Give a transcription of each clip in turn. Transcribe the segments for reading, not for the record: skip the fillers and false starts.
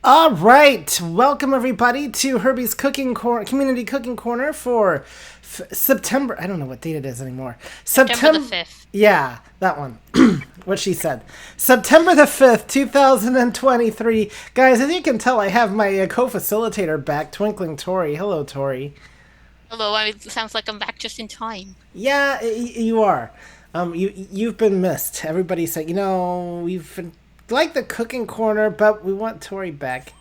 All right, welcome everybody to Herbie's Community Cooking Corner for September. I don't know what date it is anymore. September the September. 5th. Yeah, that one. What she said. September the 5th, 2023. Guys, as you can tell, I have my co-facilitator back, Twinkling Tori. Hello, Tori. Although it sounds like I'm back just in time. Yeah, you are. You've been missed. Everybody said, we've been like the cooking corner, but we want Tori back.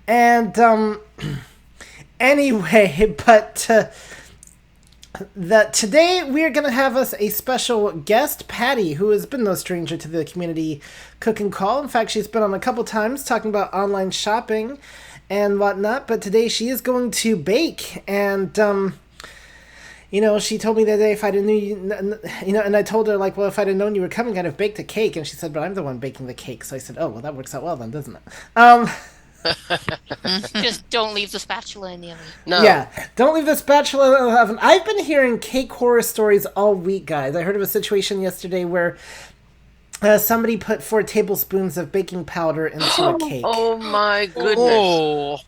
And anyway, but that today we are going to have us a special guest, Patty, who has been no stranger to the community cooking call. In fact, she's been on a couple times talking about online shopping and whatnot. But today she is going to bake, and she told me that day if I'd have knew and I told her like, well, if I'd have known you were coming, I'd have baked a cake, and she said, but I'm the one baking the cake. So I said, oh, well, that works out well then, doesn't it? Just don't leave the spatula in the oven. No. Yeah, don't leave the spatula in the oven. I've been hearing cake horror stories all week, guys. I heard of a situation yesterday where somebody put 4 tablespoons of baking powder into a cake. Oh my goodness. Oh,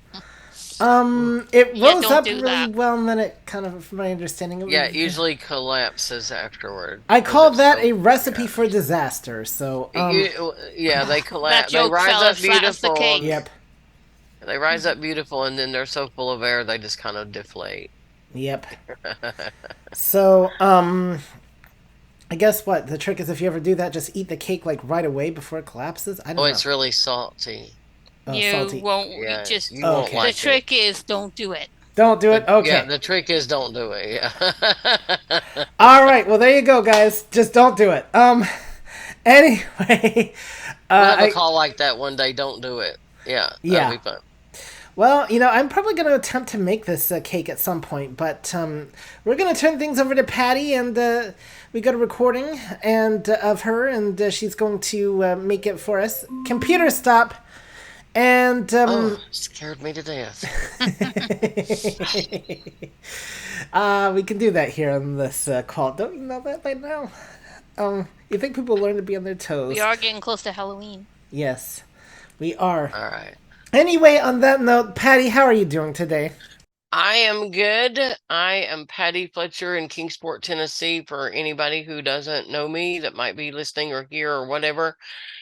It Yeah, rose don't up do really that. well, and then it kind of, from my understanding, Yeah, it usually collapses afterward. I call that So- a recipe for disaster. So, yeah, they collapse. They joke rise fell up as flat as the beautiful. cake. yep, They rise up beautiful, and then they're so full of air they just kind of deflate. yep. So, I guess what the trick is, if you ever do that, just eat the cake like right away before it collapses. I don't Oh, know. it's really salty. Oh, You salty. won't. Yeah, You just you won't Okay. the like trick is don't do it. Don't do it. it. Okay. Yeah, the trick is don't do it. Yeah. All right. Well, there you go, guys. Just don't do it. Anyway, We'll have I- a call like that one day. Don't do it. Yeah. Yeah. That'll be fun. well, I'm probably going to attempt to make this cake at some point, but we're going to turn things over to Patty, and we got a recording and of her, and she's going to make it for us. Computer stop. And Oh, scared me to death. we can do that here on this call. Don't you know that by now? You think people learn to be on their toes? We are getting close to Halloween. Yes, we are. All right. Anyway, on that note, Patty, how are you doing today? I am good. I am Patty Fletcher in Kingsport, Tennessee, for anybody who doesn't know me that might be listening or here or whatever.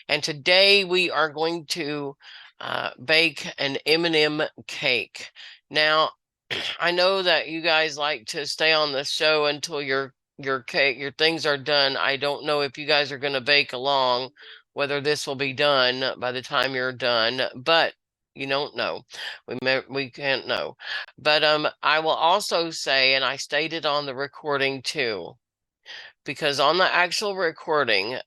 And today we are going to bake an M&M cake. Now, I know that you guys like to stay on the show until your things are done. I don't know if you guys are going to bake along, whether this will be done by the time you're done, but you don't know. We can't know. But I will also say, and I stated on the recording too, because on the actual recording,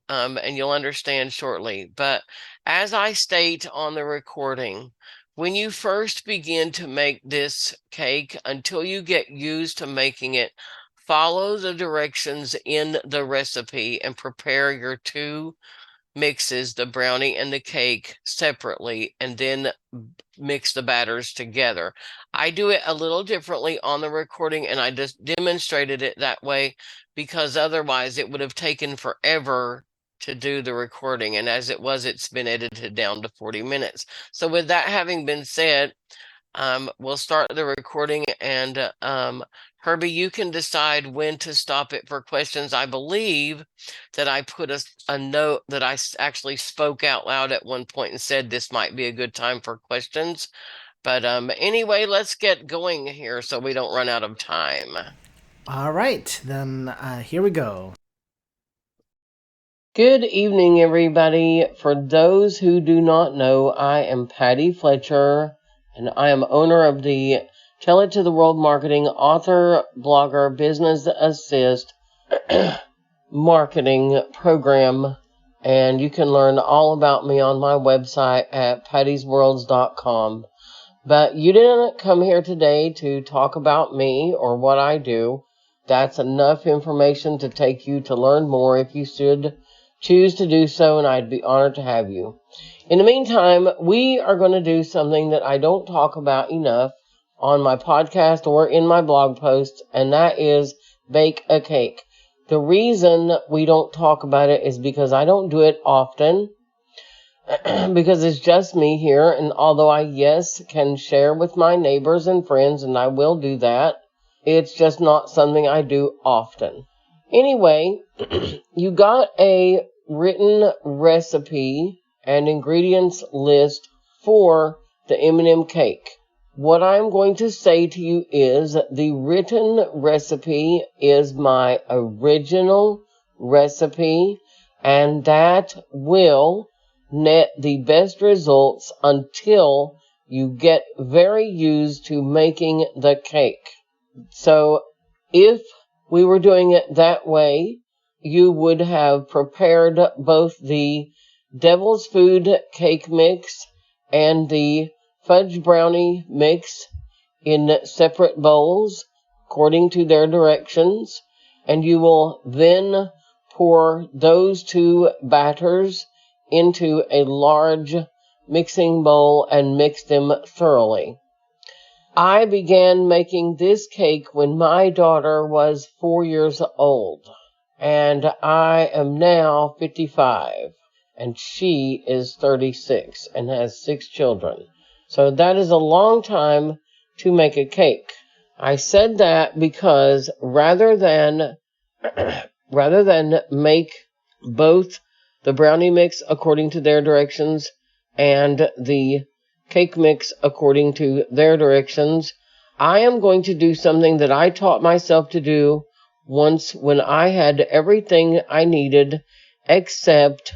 and you'll understand shortly, but as I state on the recording, when you first begin to make this cake, until you get used to making it, follow the directions in the recipe and prepare your 2 mixes, the brownie and the cake, separately, and then mix the batters together. I do it a little differently on the recording, and I just demonstrated it that way because otherwise it would have taken forever to do the recording. And as it was, it's been edited down to 40 minutes. So with that having been said, we'll start the recording, and Herbie, you can decide when to stop it for questions. I believe that I put a note that I actually spoke out loud at one point and said this might be a good time for questions. But anyway, let's get going here so we don't run out of time. All right, then here we go. Good evening, everybody. For those who do not know, I am Patty Fletcher, and I am owner of the Tell It to the World Marketing author, blogger, business assist marketing program. And you can learn all about me on my website at pattysworlds.com. But you didn't come here today to talk about me or what I do. That's enough information to take you to learn more if you should choose to do so, and I'd be honored to have you. In the meantime, we are going to do something that I don't talk about enough on my podcast or in my blog posts, and that is bake a cake. The reason we don't talk about it is because I don't do it often. because it's just me here. And although I, yes, can share with my neighbors and friends, and I will do that, it's just not something I do often. Anyway, you got a written recipe and ingredients list for the M&M cake. What I'm going to say to you is the written recipe is my original recipe, and that will net the best results until you get very used to making the cake. So if we were doing it that way, you would have prepared both the Devil's Food cake mix and the fudge brownie mix in separate bowls according to their directions, and you will then pour those two batters into a large mixing bowl and mix them thoroughly. I began making this cake when my daughter was 4 years old, and I am now 55, and she is 36 and has 6 children. So that is a long time to make a cake. I said that because rather than make both the brownie mix according to their directions and the cake mix according to their directions, I am going to do something that I taught myself to do once when I had everything I needed except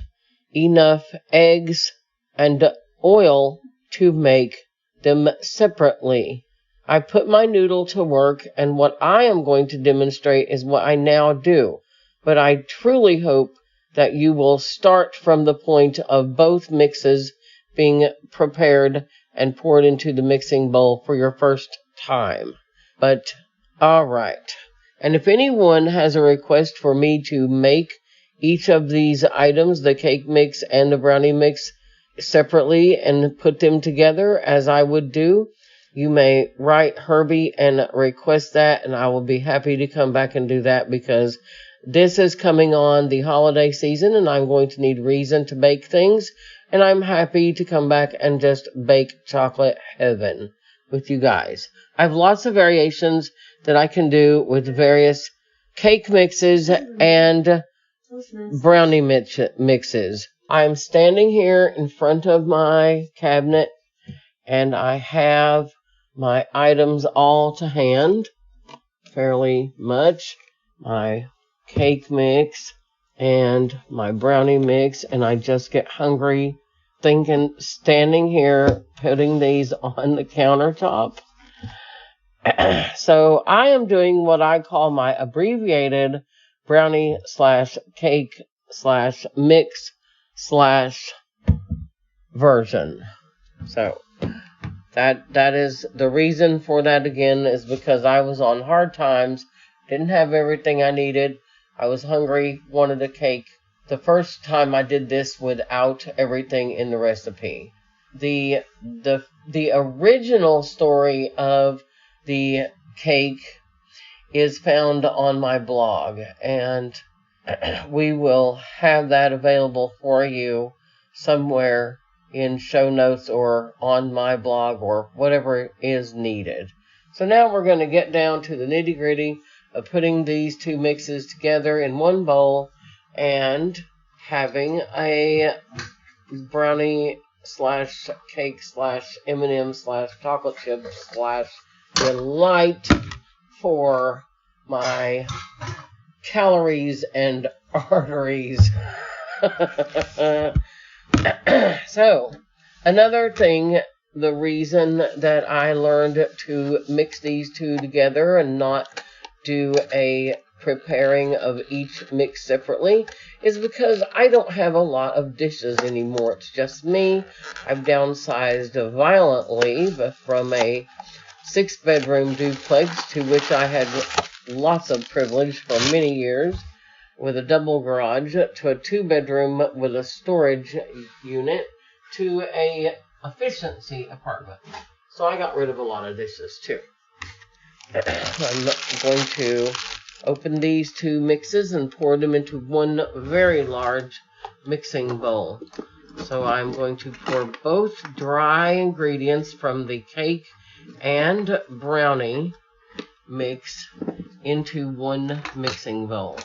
enough eggs and oil to make them separately. I put my noodle to work, and what I am going to demonstrate is what I now do. But I truly hope that you will start from the point of both mixes being prepared and poured into the mixing bowl for your first time. But, all right. And if anyone has a request for me to make each of these items, the cake mix and the brownie mix, separately and put them together as I would do, you may write Herbie and request that, and I will be happy to come back and do that, because this is coming on the holiday season and I'm going to need reason to bake things, and I'm happy to come back and just bake chocolate heaven with you guys. I have lots of variations that I can do with various cake mixes and brownie mixes. I'm standing here in front of my cabinet, and I have my items all to hand, fairly much. My cake mix and my brownie mix, and I just get hungry standing here, putting these on the countertop. So I am doing what I call my abbreviated brownie / cake / mix / version. So that is the reason for that, again, is because I was on hard times, didn't have everything I needed. I was hungry, wanted a cake. The first time I did this without everything in the recipe. The original story of the cake is found on my blog, and we will have that available for you somewhere in show notes or on my blog or whatever is needed. So now we're going to get down to the nitty-gritty of putting these two mixes together in one bowl and having a brownie / cake / M&M / chocolate chip / delight for my calories and arteries. So, another thing, the reason that I learned to mix these two together and not do a preparing of each mix separately is because I don't have a lot of dishes anymore. It's just me. I've downsized violently from a 6-bedroom duplex to which I had lots of privilege for many years, with a double garage, to a 2-bedroom with a storage unit, to a efficiency apartment. So I got rid of a lot of dishes too. I'm going to open these two mixes and pour them into one very large mixing bowl. So I'm going to pour both dry ingredients from the cake and brownie mix into one mixing bowl.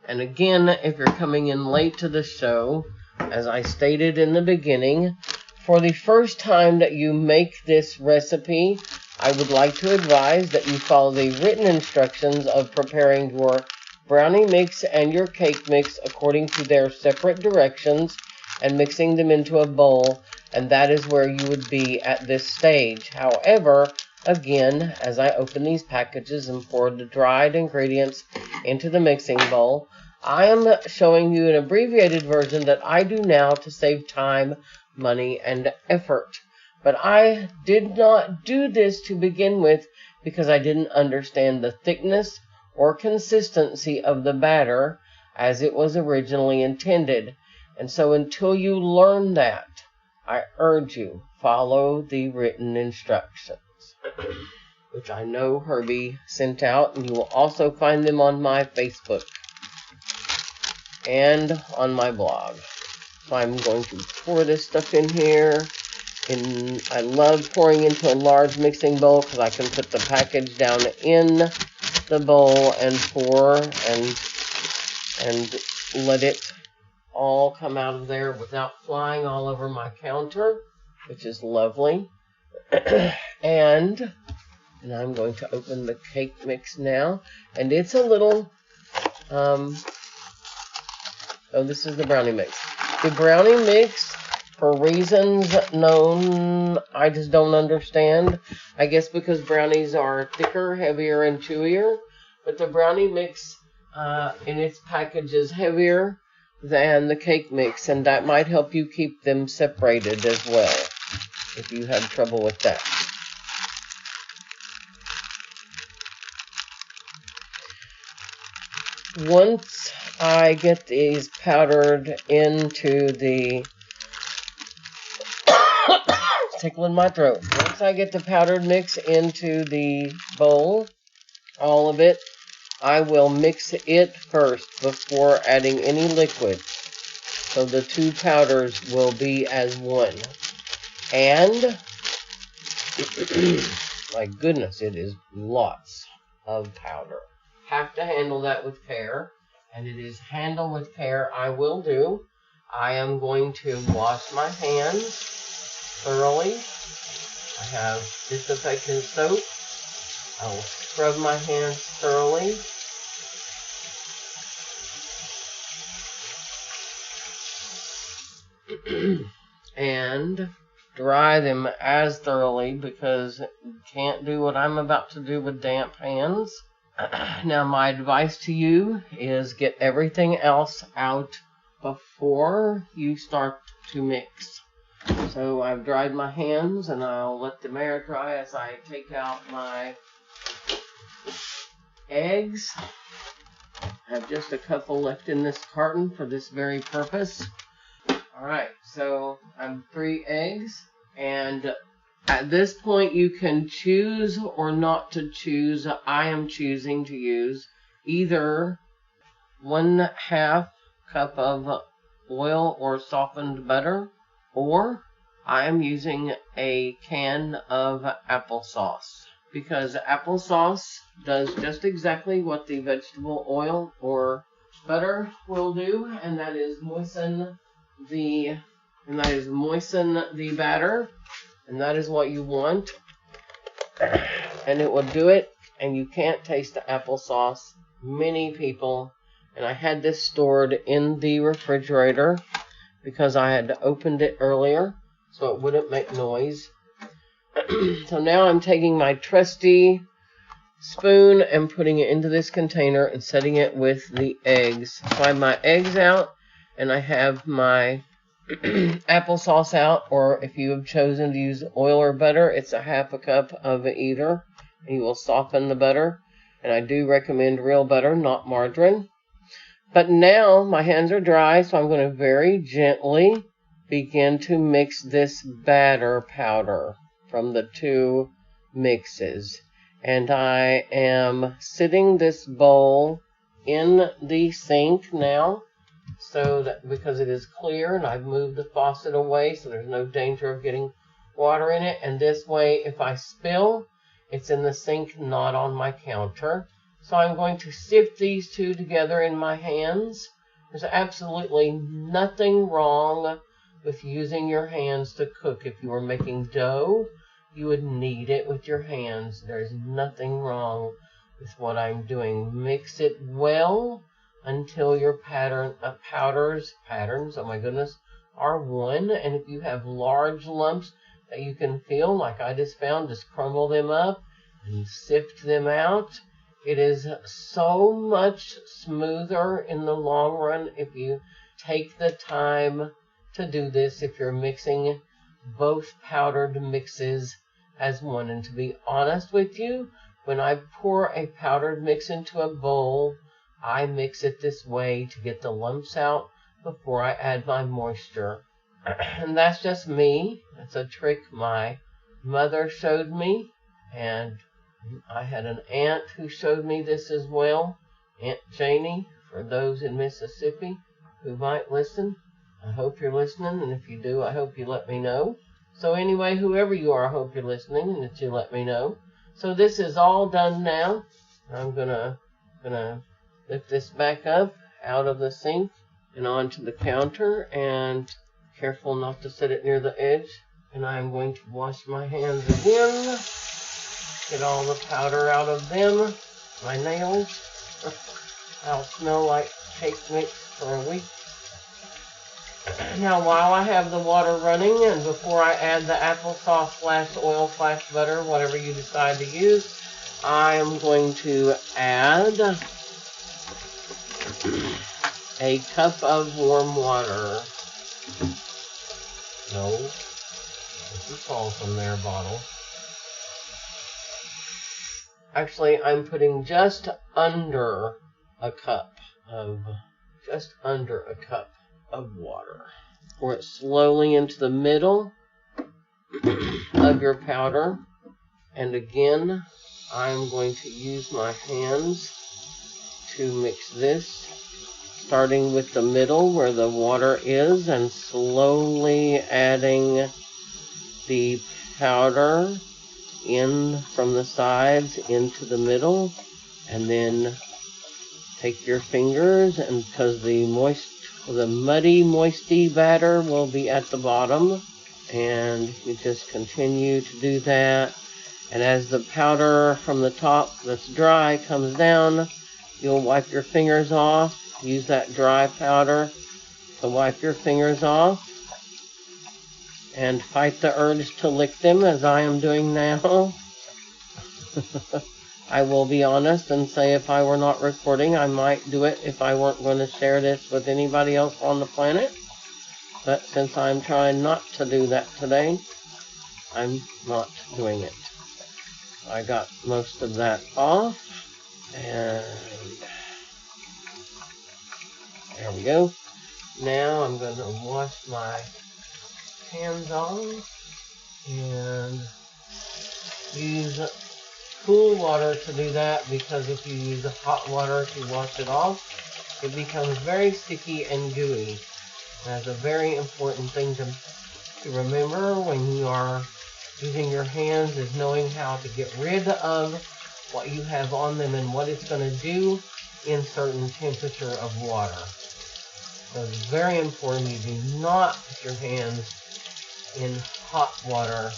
And again, if you're coming in late to the show, as I stated in the beginning, for the first time that you make this recipe, I would like to advise that you follow the written instructions of preparing your brownie mix and your cake mix according to their separate directions and mixing them into a bowl, and that is where you would be at this stage. However, again, as I open these packages and pour the dried ingredients into the mixing bowl, I am showing you an abbreviated version that I do now to save time, money, and effort. But I did not do this to begin with because I didn't understand the thickness or consistency of the batter as it was originally intended. And so until you learn that, I urge you, follow the written instructions, which I know Herbie sent out, and you will also find them on my Facebook and on my blog. So I'm going to pour this stuff in here. And I love pouring into a large mixing bowl because I can put the package down in the bowl and pour and let it all come out of there without flying all over my counter, which is lovely. and I'm going to open the cake mix now, and it's a little this is the brownie mix. The brownie mix, for reasons known, I just don't understand. I guess because brownies are thicker, heavier, and chewier. But the brownie mix in its package is heavier than the cake mix, and that might help you keep them separated as well, if you have trouble with that. Once I get these powdered into the tickling my throat. Once I get the powdered mix into the bowl, all of it, I will mix it first before adding any liquid. So the two powders will be as one. And, my goodness, it is lots of powder. Have to handle that with care. And it is handle with care I will do. I am going to wash my hands thoroughly. I have disinfectant soap. I will scrub my hands thoroughly. And dry them as thoroughly, because you can't do what I'm about to do with damp hands. Now, my advice to you is get everything else out before you start to mix. So I've dried my hands, and I'll let them air dry as I take out my eggs. I have just a couple left in this carton for this very purpose. Alright, so I have 3 eggs, and at this point you can choose or not to choose. I am choosing to use either 1/2 cup of oil or softened butter, or I am using a can of applesauce, because applesauce does just exactly what the vegetable oil or butter will do, and that is moisten the batter, and that is what you want, and it will do it, and you can't taste the applesauce. Many people, and I had this stored in the refrigerator because I had opened it earlier so it wouldn't make noise. So now I'm taking my trusty spoon and putting it into this container and setting it with the eggs. So I have my eggs out, and I have my applesauce out, or if you have chosen to use oil or butter, it's 1/2 cup of either, and you will soften the butter. And I do recommend real butter, not margarine. But now my hands are dry, so I'm going to very gently begin to mix this batter powder from the 2 mixes. And I am sitting this bowl in the sink now, so that because it is clear and I've moved the faucet away so there's no danger of getting water in it. And this way, if I spill, it's in the sink, not on my counter. So I'm going to sift these two together in my hands. There's absolutely nothing wrong with using your hands to cook. If you were making dough, you would knead it with your hands. There's nothing wrong with what I'm doing. Mix it well until your patterns, oh my goodness, are one. And if you have large lumps that you can feel, like I just found, just crumble them up and sift them out. It is so much smoother in the long run if you take the time to do this, if you're mixing both powdered mixes as one. And to be honest with you, when I pour a powdered mix into a bowl, I mix it this way to get the lumps out before I add my moisture. And that's just me. It's a trick my mother showed me, and I had an aunt who showed me this as well, Aunt Janie, for those in Mississippi who might listen. I hope you're listening, and if you do, I hope you let me know. So anyway, whoever you are, I hope you're listening and that you let me know. So this is all done now. I'm gonna lift this back up out of the sink and onto the counter, and careful not to set it near the edge. And I'm going to wash my hands again, get all the powder out of them. My nails, I'll smell like cake mix for a week. Now, while I have the water running, and before I add the applesauce / oil / butter, whatever you decide to use, I am going to add a cup of warm water. No, this is all from their bottle. Actually, I'm putting just under a cup of water. Pour it slowly into the middle of your powder. And again, I'm going to use my hands to mix this, starting with the middle where the water is and slowly adding the powder in from the sides into the middle, and then take your fingers, and because the muddy moisty batter will be at the bottom, and you just continue to do that. And as the powder from the top that's dry comes down, you'll wipe your fingers off. Use that dry powder to wipe your fingers off, and fight the urge to lick them as I am doing now. I will be honest and say if I were not recording, I might do it if I weren't going to share this with anybody else on the planet. But since I'm trying not to do that today, I'm not doing it. I got most of that off, and there we go. Now I'm going to wash my hands off and use cool water to do that, because if you use hot water to wash it off, it becomes very sticky and gooey. That's a very important thing to remember when you are using your hands, is knowing how to get rid of what you have on them and what it's going to do in certain temperature of water. So it's very important you do not put your hands in hot water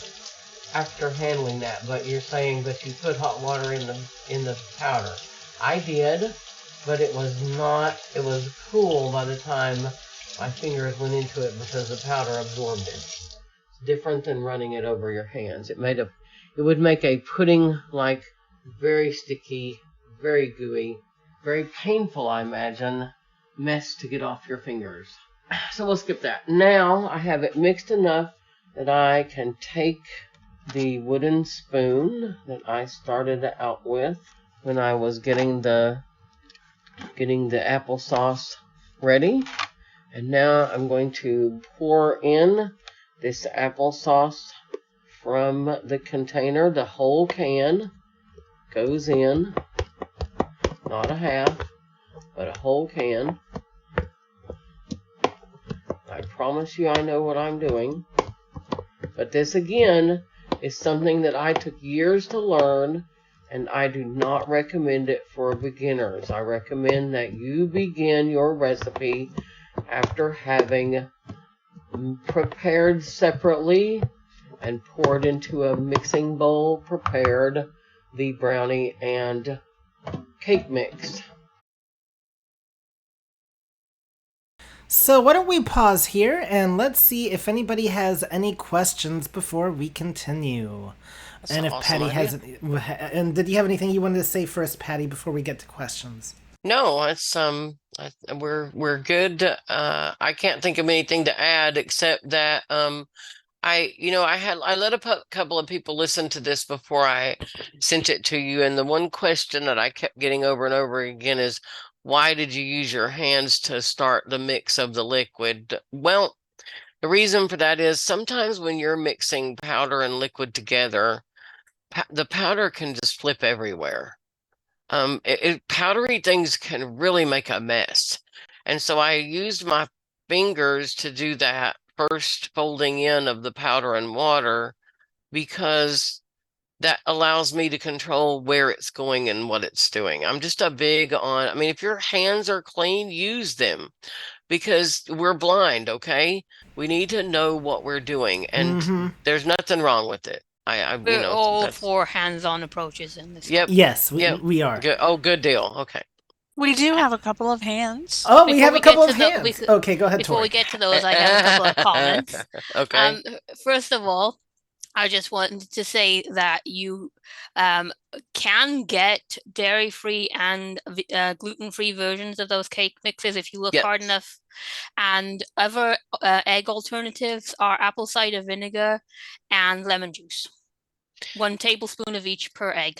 after handling that. But you're saying that you put hot water in the powder. I did, but it was cool by the time my fingers went into it because the powder absorbed it. It's different than running it over your hands. It would make a pudding, like, very sticky, very gooey, very painful, I imagine, mess to get off your fingers. So we'll skip that. Now I have it mixed enough that I can take the wooden spoon that I started out with when I was getting the applesauce ready. And now I'm going to pour in this applesauce from the container. The whole can goes in, not a half. but a whole can. I promise you I know what I'm doing. But this, again, is something that I took years to learn, and I do not recommend it for beginners. I recommend that you begin your recipe after having prepared separately and poured into a mixing bowl, prepared the brownie and cake mix. So why don't we pause here and let's see if anybody has any questions before we continue. That's and an if awesome Patty idea. has, and did you have anything you wanted to say first, Patty, before we get to questions? No, it's we're good. I can't think of anything to add except that I let a couple of people listen to this before I sent it to you, and the one question that I kept getting over and over again is, why did you use your hands to start the mix of the liquid? Well, the reason for that is sometimes when you're mixing powder and liquid together, the powder can just flip everywhere. Powdery things can really make a mess. And so I used my fingers to do that first folding in of the powder and water, because that allows me to control where it's going and what it's doing. I'm just a big on, I mean, if your hands are clean, use them, because we're blind, okay? We need to know what we're doing, and there's nothing wrong with it. We're all that's, for hands-on approaches in this. yep. Yes, Yep. we are. Good. Oh, good deal. Okay. We do have a couple of hands. Oh, we Before have we a couple get of to the- hands. we- Okay, go ahead, Before Tori. we get to those, I have a couple of comments. Okay. First of all, I just wanted to say that you can get dairy-free and gluten-free versions of those cake mixes if you look Yep. hard enough. And other egg alternatives are apple cider vinegar and lemon juice. 1 tablespoon of each per egg.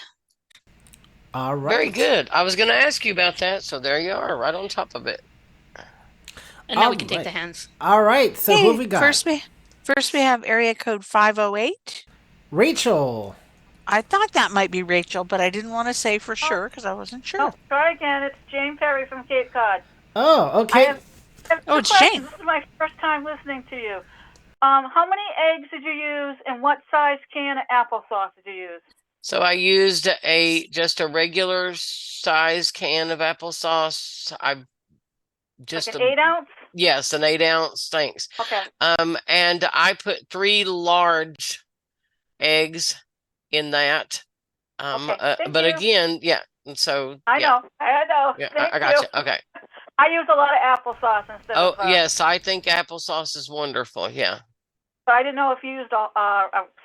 All right. Very good. I was going to ask you about that, so there you are, right on top of it. And now we All can take right. the hands. All right, so who have we got? First we have area code 508. Rachel. I thought that might be Rachel, but I didn't want to say for sure because I wasn't sure. Oh, try again. It's Jane Perry from Cape Cod. Oh, okay. I have Oh, two it's questions. Jane. This is my first time listening to you. How many eggs did you use, and what size can of applesauce did you use? So I used just a regular size can of applesauce. Like an 8-ounce? Yes, an 8-ounce. Thanks. Okay. And I put 3 large eggs in that. Okay, thank but you. again, yeah. So I yeah. know. Yeah, Thank I got you. you. Okay. I use a lot of applesauce instead Oh, of. yes, I think applesauce is wonderful. Yeah. So I didn't know if you used a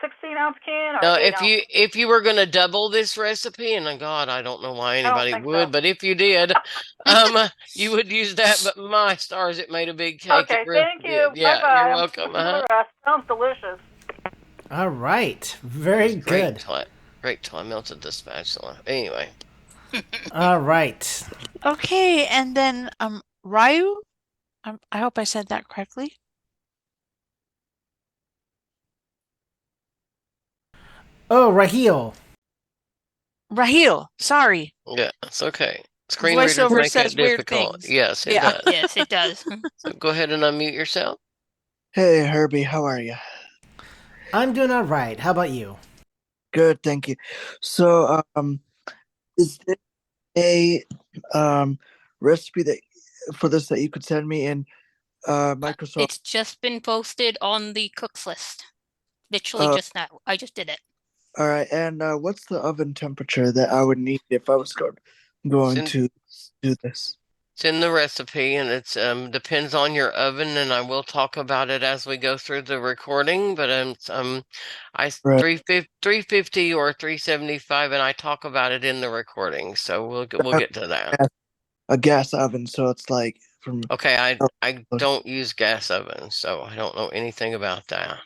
16-ounce can or No, an 8-ounce. if you were going to double this recipe, and God, I don't know why anybody think would, so. but if you did, you would use that. But my stars, it made a big cake. Okay, It really thank you. did. Yeah, Bye-bye. you're I'm welcome. listening to the rest. Sounds delicious. All right. Very good. Great till I melted the spatula. Anyway. All right. Okay, and then Ryu. I hope I said that correctly. Oh, Raheel. Raheel, sorry. Yeah, it's okay. Screen readers Voiceover make says it weird difficult. things. Yes, it Yeah. does. Yes, it does. So go ahead and unmute yourself. Hey, Herbie, how are you? I'm doing all right. How about you? Good, thank you. So, is there a recipe for this that you could send me in Microsoft? It's just been posted on the cooks list. Literally just now. I just did it. All right, and what's the oven temperature that I would need if I was going to do this? It's in the recipe, and it's depends on your oven, and I will talk about it as we go through the recording. But Right. 350 or 375, and I talk about it in the recording. So we'll get to that. A gas oven, so it's like from. Okay, I don't use gas ovens, so I don't know anything about that.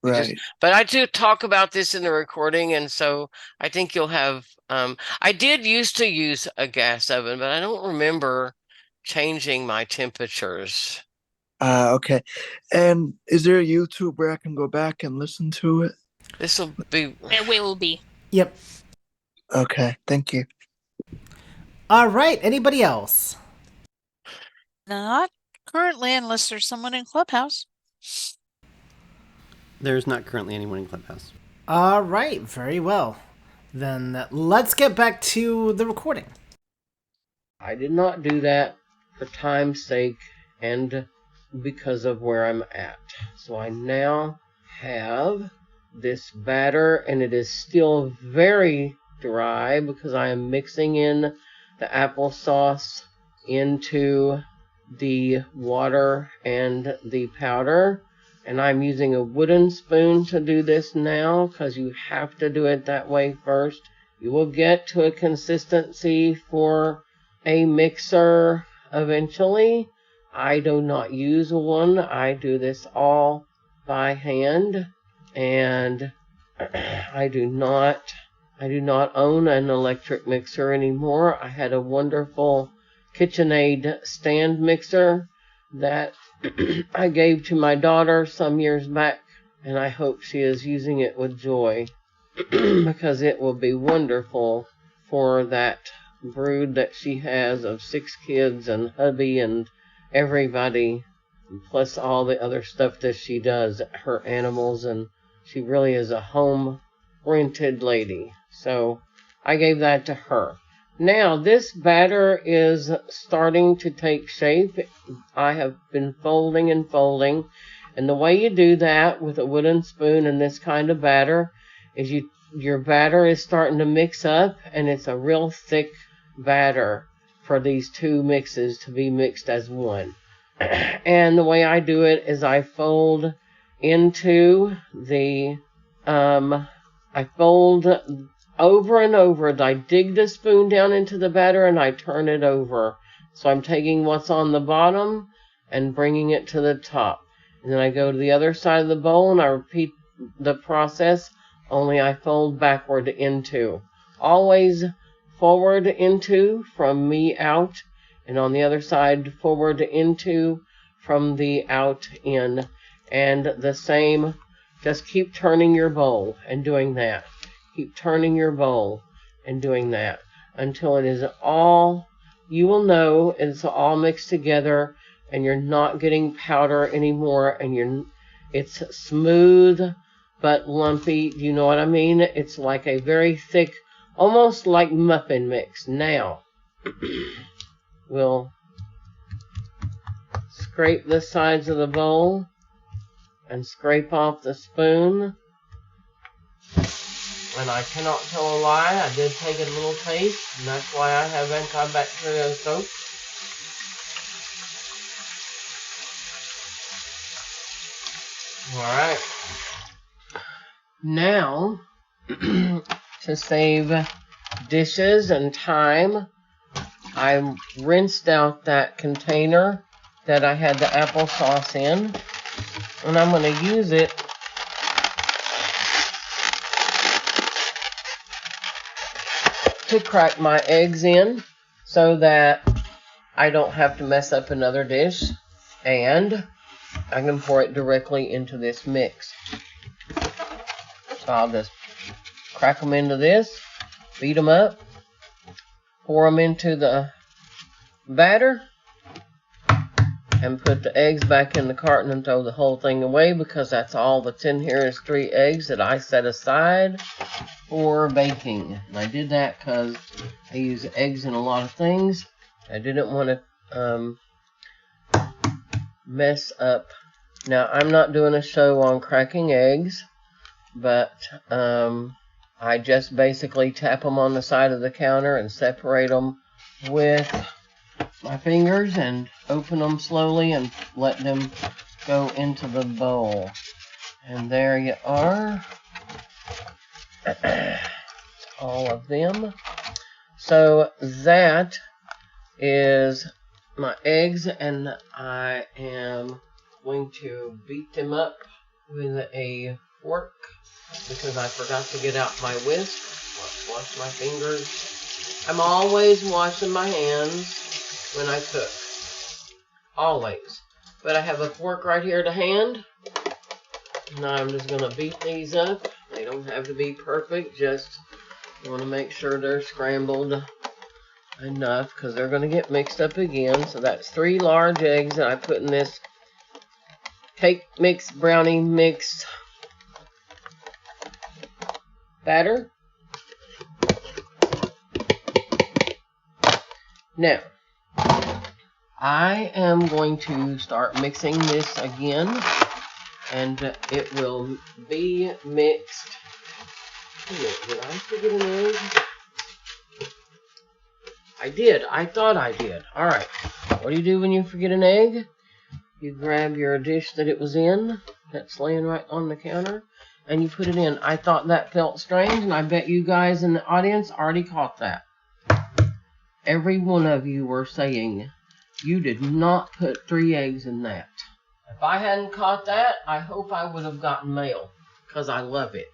Right. But I do talk about this in the recording, and so I think you'll have. I did used to use a gas oven, but I don't remember changing my temperatures. Okay. And is there a YouTube where I can go back and listen to it? This will be. It will be. Yep. Okay, thank you. All right. Anybody else? Not currently, unless there's someone in Clubhouse. There's not currently anyone in Clubhouse. All right, very well. Then let's get back to the recording. I did not do that for time's sake and because of where I'm at. So I now have this batter, and it is still very dry because I am mixing in the applesauce into the water and the powder. And I'm using a wooden spoon to do this now because you have to do it that way first. You will get to a consistency for a mixer eventually. I do not use one. I do this all by hand, and I do not own an electric mixer anymore. I had a wonderful KitchenAid stand mixer that I gave to my daughter some years back, and I hope she is using it with joy because it will be wonderful for that brood that she has of 6 kids and hubby and everybody, plus all the other stuff that she does, her animals, and she really is a home-rented lady. So I gave that to her. Now, this batter is starting to take shape. I have been folding and folding. And the way you do that with a wooden spoon and this kind of batter is your batter is starting to mix up, and it's a real thick batter for these two mixes to be mixed as one. And the way I do it is I fold into the, I fold over and over. I dig the spoon down into the batter and I turn it over. So I'm taking what's on the bottom and bringing it to the top. And then I go to the other side of the bowl and I repeat the process, only I fold backward into. Always forward into from me out, and on the other side forward into from the out in. And the same, just keep turning your bowl and doing that. Keep turning your bowl and doing that until it is all, you will know it's all mixed together and you're not getting powder anymore, and it's smooth but lumpy. You know what I mean? It's like a very thick, almost like muffin mix. Now, we'll scrape the sides of the bowl and scrape off the spoon. And I cannot tell a lie, I did take a little taste, and that's why I have antibacterial soap. Alright. Now, to save dishes and time, I rinsed out that container that I had the applesauce in, and I'm going to use it to crack my eggs in so that I don't have to mess up another dish, and I can pour it directly into this mix. So I'll just crack them into this, beat them up, pour them into the batter, and put the eggs back in the carton and throw the whole thing away, because that's all that's in here is 3 eggs that I set aside for baking. And I did that because I use eggs in a lot of things. I didn't want to mess up. Now, I'm not doing a show on cracking eggs, but I just basically tap them on the side of the counter and separate them with my fingers and open them slowly and let them go into the bowl. And there you are. All of them. So that is my eggs, and I am going to beat them up with a fork because I forgot to get out my whisk. Let's wash my fingers. I'm always washing my hands when I cook. Always. But I have a fork right here to hand. And I'm just going to beat these up. They don't have to be perfect, just want to make sure they're scrambled enough because they're going to get mixed up again. So that's 3 large eggs that I put in this cake mix, brownie mix batter. Now, I am going to start mixing this again, and it will be mixed. Did I forget an egg? I did. I thought I did. All right. What do you do when you forget an egg? You grab your dish that it was in, that's laying right on the counter, and you put it in. I thought that felt strange, and I bet you guys in the audience already caught that. Every one of you were saying you did not put 3 eggs in that. If I hadn't caught that, I hope I would have gotten mail, because I love it.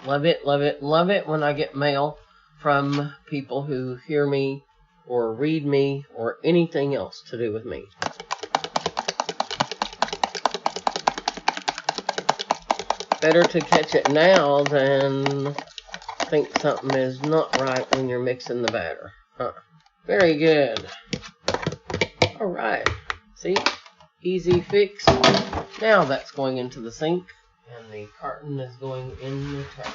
Love it, love it, love it when I get mail from people who hear me or read me or anything else to do with me. Better to catch it now than think something is not right when you're mixing the batter. Very good. All right. See? Easy fix. Now that's going into the sink, and the carton is going in the trash.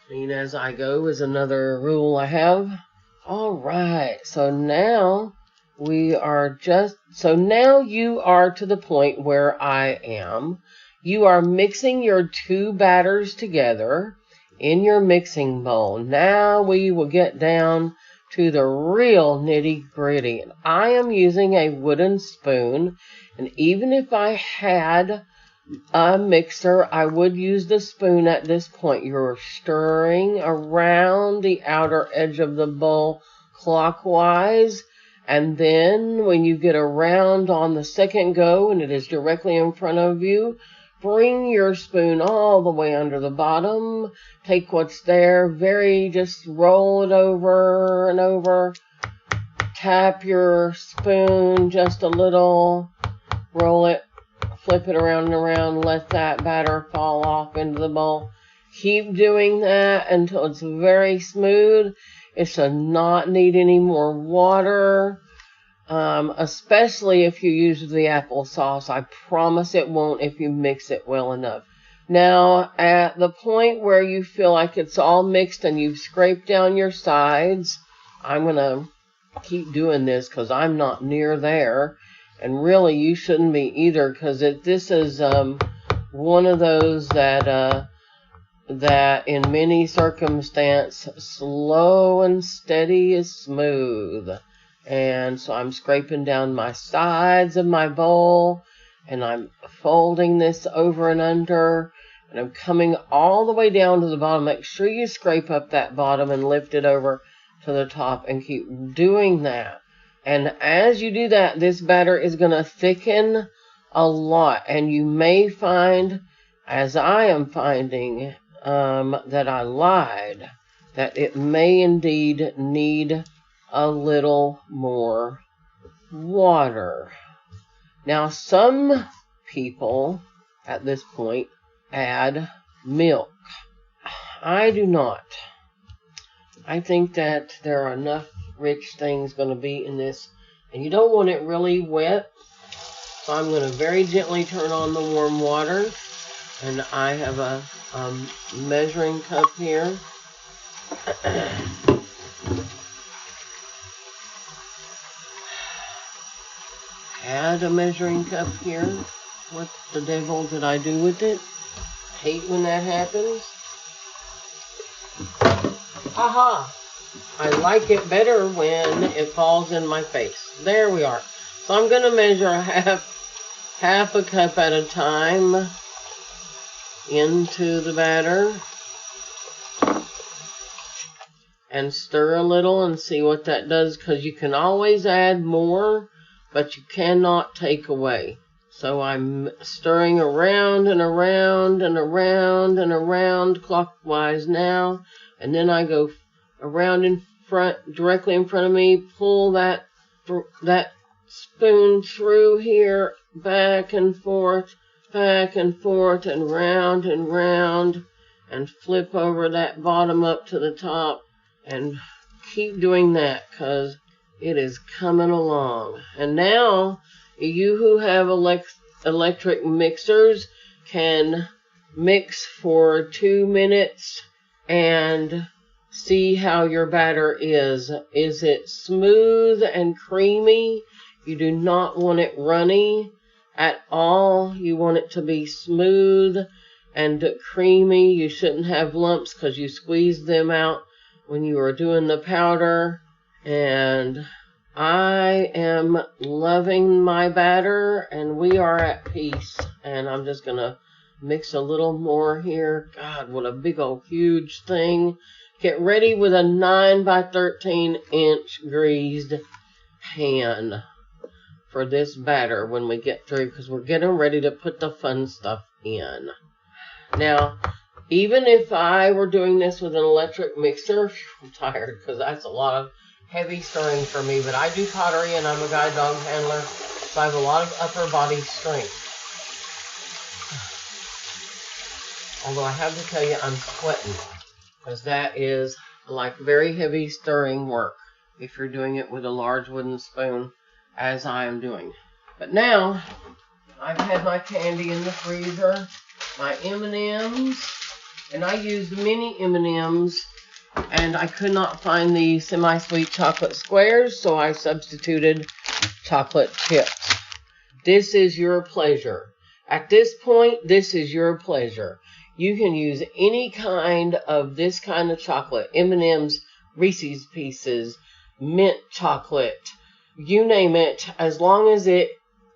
Clean as I go is another rule I have. All right. So now you are to the point where I am. You are mixing your 2 batters together in your mixing bowl. Now we will get down to the real nitty-gritty. And I am using a wooden spoon, and even if I had a mixer, I would use the spoon at this point. You're stirring around the outer edge of the bowl clockwise, and then when you get around on the second go and it is directly in front of you, bring your spoon all the way under the bottom. Take what's there, just roll it over and over. Tap your spoon just a little. Roll it, flip it around and around. Let that batter fall off into the bowl. Keep doing that until it's very smooth. It should not need any more water. Especially if you use the applesauce. I promise it won't if you mix it well enough. Now, at the point where you feel like it's all mixed and you've scraped down your sides, I'm going to keep doing this because I'm not near there. And really, you shouldn't be either, because this is one of those that in many circumstances, slow and steady is smooth. And so I'm scraping down my sides of my bowl, and I'm folding this over and under, and I'm coming all the way down to the bottom. Make sure you scrape up that bottom and lift it over to the top, and keep doing that. And as you do that, this batter is going to thicken a lot, and you may find, as I am finding, that I lied, that it may indeed need a little more water. Now, some people at this point add milk. I do not. I think that there are enough rich things going to be in this, and you don't want it really wet. So I'm going to very gently turn on the warm water, and I have a measuring cup here. Add a measuring cup here. What the devil did I do with it? Hate when that happens. Aha! I like it better when it falls in my face. There we are. So I'm going to measure half a cup at a time into the batter. And stir a little and see what that does, because you can always add more, but you cannot take away. So I'm stirring around and around and around and around clockwise now, and then I go around in front, directly in front of me, pull that spoon through here, back and forth, and round, and flip over that bottom up to the top, and keep doing that because it is coming along. And now, you who have electric mixers can mix for 2 minutes and see how your batter is. Is it smooth and creamy? You do not want it runny at all. You want it to be smooth and creamy. You shouldn't have lumps because you squeezed them out when you were doing the powder. And I am loving my batter, and we are at peace. And I'm just going to mix a little more here. God, what a big old huge thing. Get ready with a 9 by 13 inch greased pan for this batter when we get through, because we're getting ready to put the fun stuff in. Now, even if I were doing this with an electric mixer, I'm tired because that's a lot of heavy stirring for me, but I do pottery and I'm a guide dog handler, so I have a lot of upper body strength. Although I have to tell you, I'm sweating, because that is like very heavy stirring work if you're doing it with a large wooden spoon, as I am doing. But now, I've had my candy in the freezer, my M&Ms, and I used mini M&Ms, and I could not find the semi-sweet chocolate squares, so I substituted chocolate chips. This is your pleasure. At this point, this is your pleasure. You can use any kind of this kind of chocolate, M&Ms, Reese's Pieces, mint chocolate, you name it, as long as it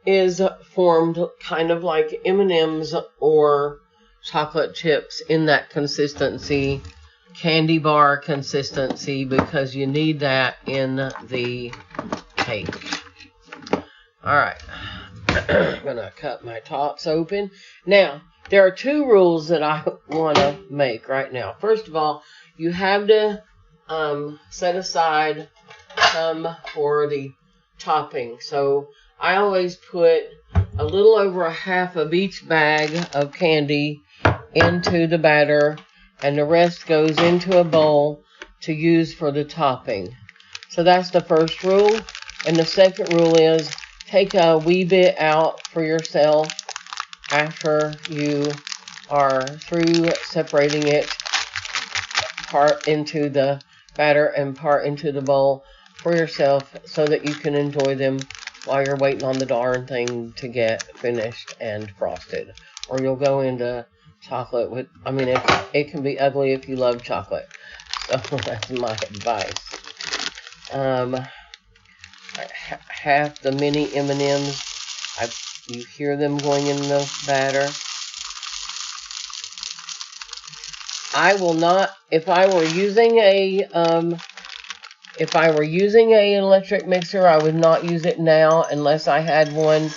is formed kind of like M&Ms or chocolate chips in that consistency, candy bar consistency, because you need that in the cake. All right, I'm gonna cut my tops open. Now, there are 2 rules that I want to make right now. First of all, you have to set aside some for the topping. So I always put a little over a half of each bag of candy into the batter, and the rest goes into a bowl to use for the topping. So that's the first rule. And the second rule is take a wee bit out for yourself after you are through separating it, part into the batter and part into the bowl for yourself, so that you can enjoy them while you're waiting on the darn thing to get finished and frosted. Or you'll go into chocolate with, I mean, it can be ugly if you love chocolate. So that's my advice. Half the mini M&Ms, you hear them going in the batter. I will not, if I were using an electric mixer, I would not use it now unless I had one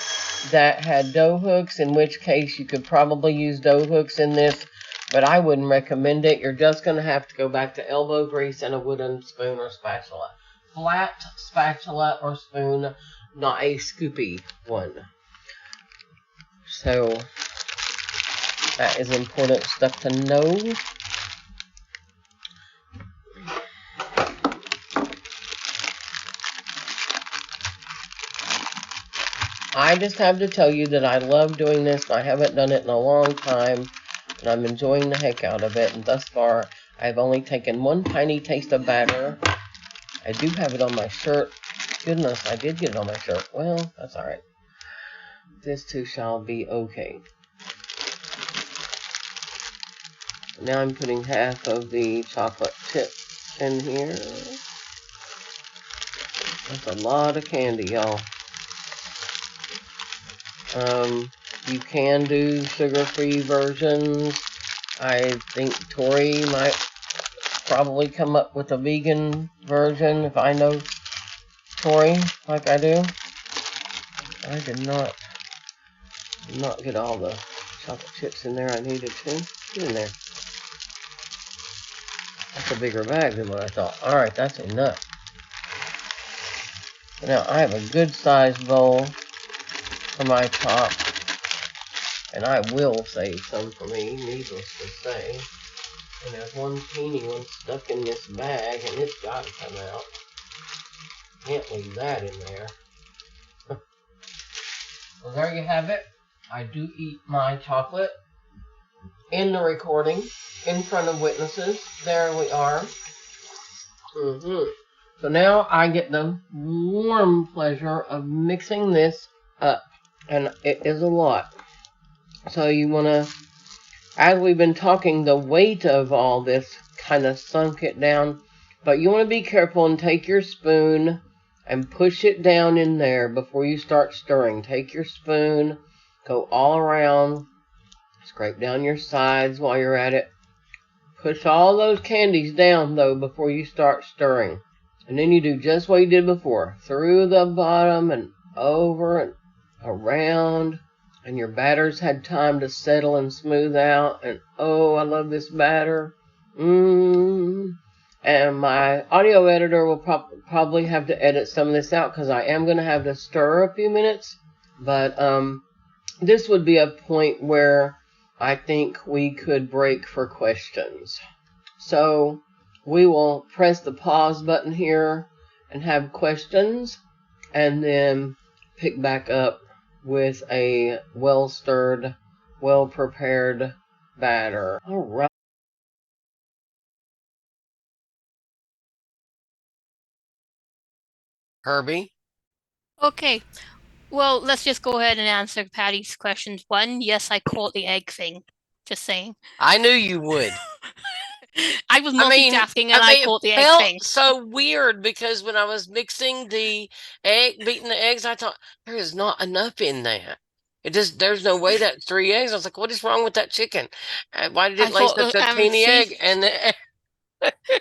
that had dough hooks, in which case you could probably use dough hooks in this, but I wouldn't recommend it. You're just going to have to go back to elbow grease and a wooden spoon or spatula. Flat spatula or spoon, not a scoopy one. So, that is important stuff to know. I just have to tell you that I love doing this. I haven't done it in a long time, and I'm enjoying the heck out of it. And thus far, I've only taken 1 tiny taste of batter. I do have it on my shirt. Goodness, I did get it on my shirt. Well, that's alright. This too shall be okay. Now I'm putting half of the chocolate chips in here. That's a lot of candy, y'all. You can do sugar-free versions. I think Tori might probably come up with a vegan version if I know Tori like I do. I did not get all the chocolate chips in there I needed to. Get in there. That's a bigger bag than what I thought. Alright, that's enough. Now I have a good sized bowl for my top, and I will save some for me, needless to say. And there's one teeny one stuck in this bag, and it's got to come out. Can't leave that in there. Well, there you have it. I do eat my chocolate in the recording, in front of witnesses. There we are. So now I get the warm pleasure of mixing this up. And it is a lot. So you want to, as we've been talking, the weight of all this kind of sunk it down. But you want to be careful and take your spoon and push it down in there before you start stirring. Take your spoon, go all around, scrape down your sides while you're at it. Push all those candies down, though, before you start stirring. And then you do just what you did before. Through the bottom and over and around. And your batter's had time to settle and smooth out. And oh, I love this batter. And my audio editor will probably have to edit some of this out because I am going to have to stir a few minutes. But this would be a point where I think we could break for questions. So we will press the pause button here and have questions, and then pick back up with a well-stirred, well-prepared batter. All right. Herbie? Okay. Well, let's just go ahead and answer Patty's questions. One, yes, I caught the egg thing. Just saying. I knew you would. I was multitasking and I caught the egg felt thing. so weird because when I was mixing the egg, beating the eggs, I thought there is not enough in that. There's no way that's 3 eggs. I was like, what is wrong with that chicken? Why did it lay such a teeny egg? And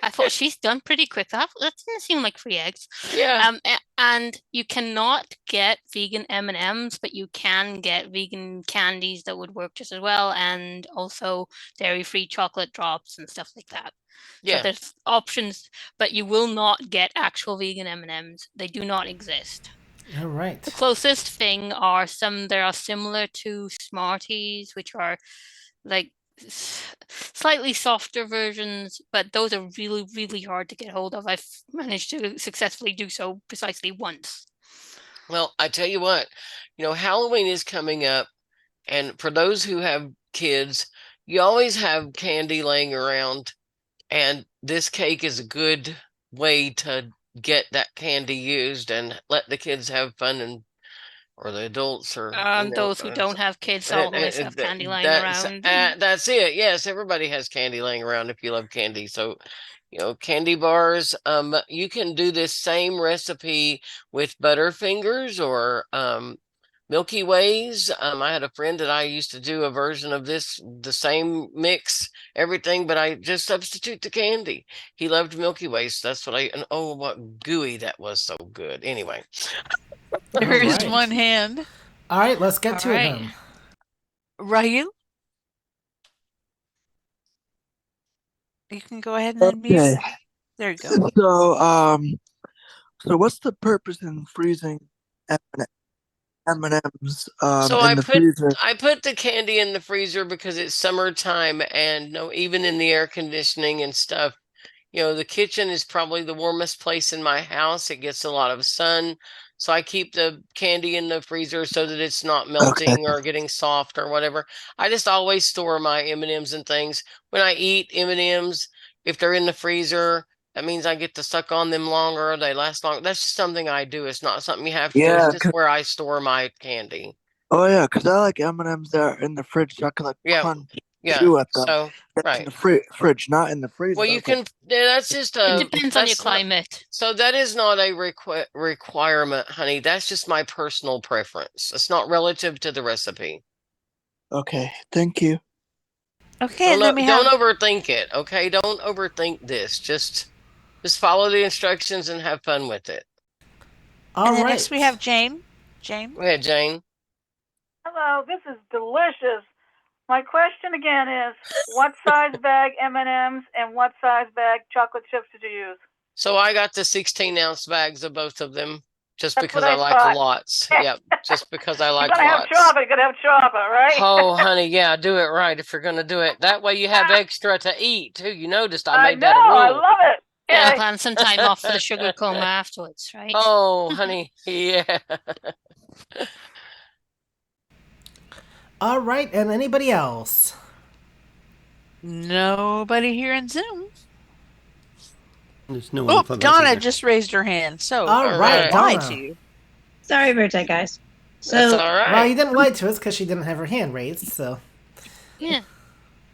I thought she's done pretty quick. That didn't seem like 3 eggs. yeah, and you cannot get vegan M&Ms, but you can get vegan candies that would work just as well, and also dairy-free chocolate drops and stuff like that. yeah. So there's options, but you will not get actual vegan M&Ms. They do not exist. All right. The closest thing are some that are similar to Smarties, which are like slightly softer versions, but those are really, really hard to get hold of. I've managed to successfully do so precisely once. Well, I tell you what, Halloween is coming up, and for those who have kids, you always have candy laying around, and this cake is a good way to get that candy used and let the kids have fun, or the adults, or those who don't have kids always have candy lying around. That's it. Yes, everybody has candy laying around if you love candy. So, candy bars. You can do this same recipe with Butterfingers or Milky Ways. I had a friend that I used to do a version of this, the same mix, everything, but I just substitute the candy. He loved Milky Ways. That's what and oh, what gooey that was, so good. Anyway. There is one hand. All right, let's get to it then. Ryu? You can go ahead and unmute. There you go. So what's the purpose in freezing M&Ms So in the freezer? I put the candy in the freezer because it's summertime, and even in the air conditioning and stuff, the kitchen is probably the warmest place in my house. It gets a lot of sun. So I keep the candy in the freezer so that it's not melting or getting soft or whatever. I just always store my M&Ms and things. When I eat M&Ms, if they're in the freezer, that means I get to suck on them longer. They last longer. That's just something I do. It's not something you have to do. It's just where I store my candy. Oh yeah, because I like M&Ms that are in the fridge. So I can punch chew at them. So in the fridge, not in the freezer. Well, you can. That's just a. It depends on your climate. So that is not a requirement, honey. That's just my personal preference. It's not relative to the recipe. Okay, thank you. Okay, don't overthink it. Okay, don't overthink this. Just follow the instructions and have fun with it. All right. Next we have Jane. Jane. Go ahead, Jane. Hello, this is delicious. My question again is, what size bag M&Ms and what size bag chocolate chips did you use? So I got the 16-ounce bags of both of them. Just That's because what I I like thought. lots. Yep. Just because I You're like gonna have lots. Java, you're gonna have Java, right? Oh, honey, yeah, do it right if you're gonna do it. That way you have extra to eat too. You noticed I I made know, that a I rule. love it. And Okay. plan some time off for the sugar coma afterwards, right? Oh, honey, yeah. All right, and anybody else? Nobody here in Zoom. There's no one in Oh, Clubhouse Donna either. just raised her hand. So All All right, right. lie Donna. to you. Sorry about that, guys. That's So, all Well, right. you didn't lie to us because she didn't have her hand raised, so. Yeah.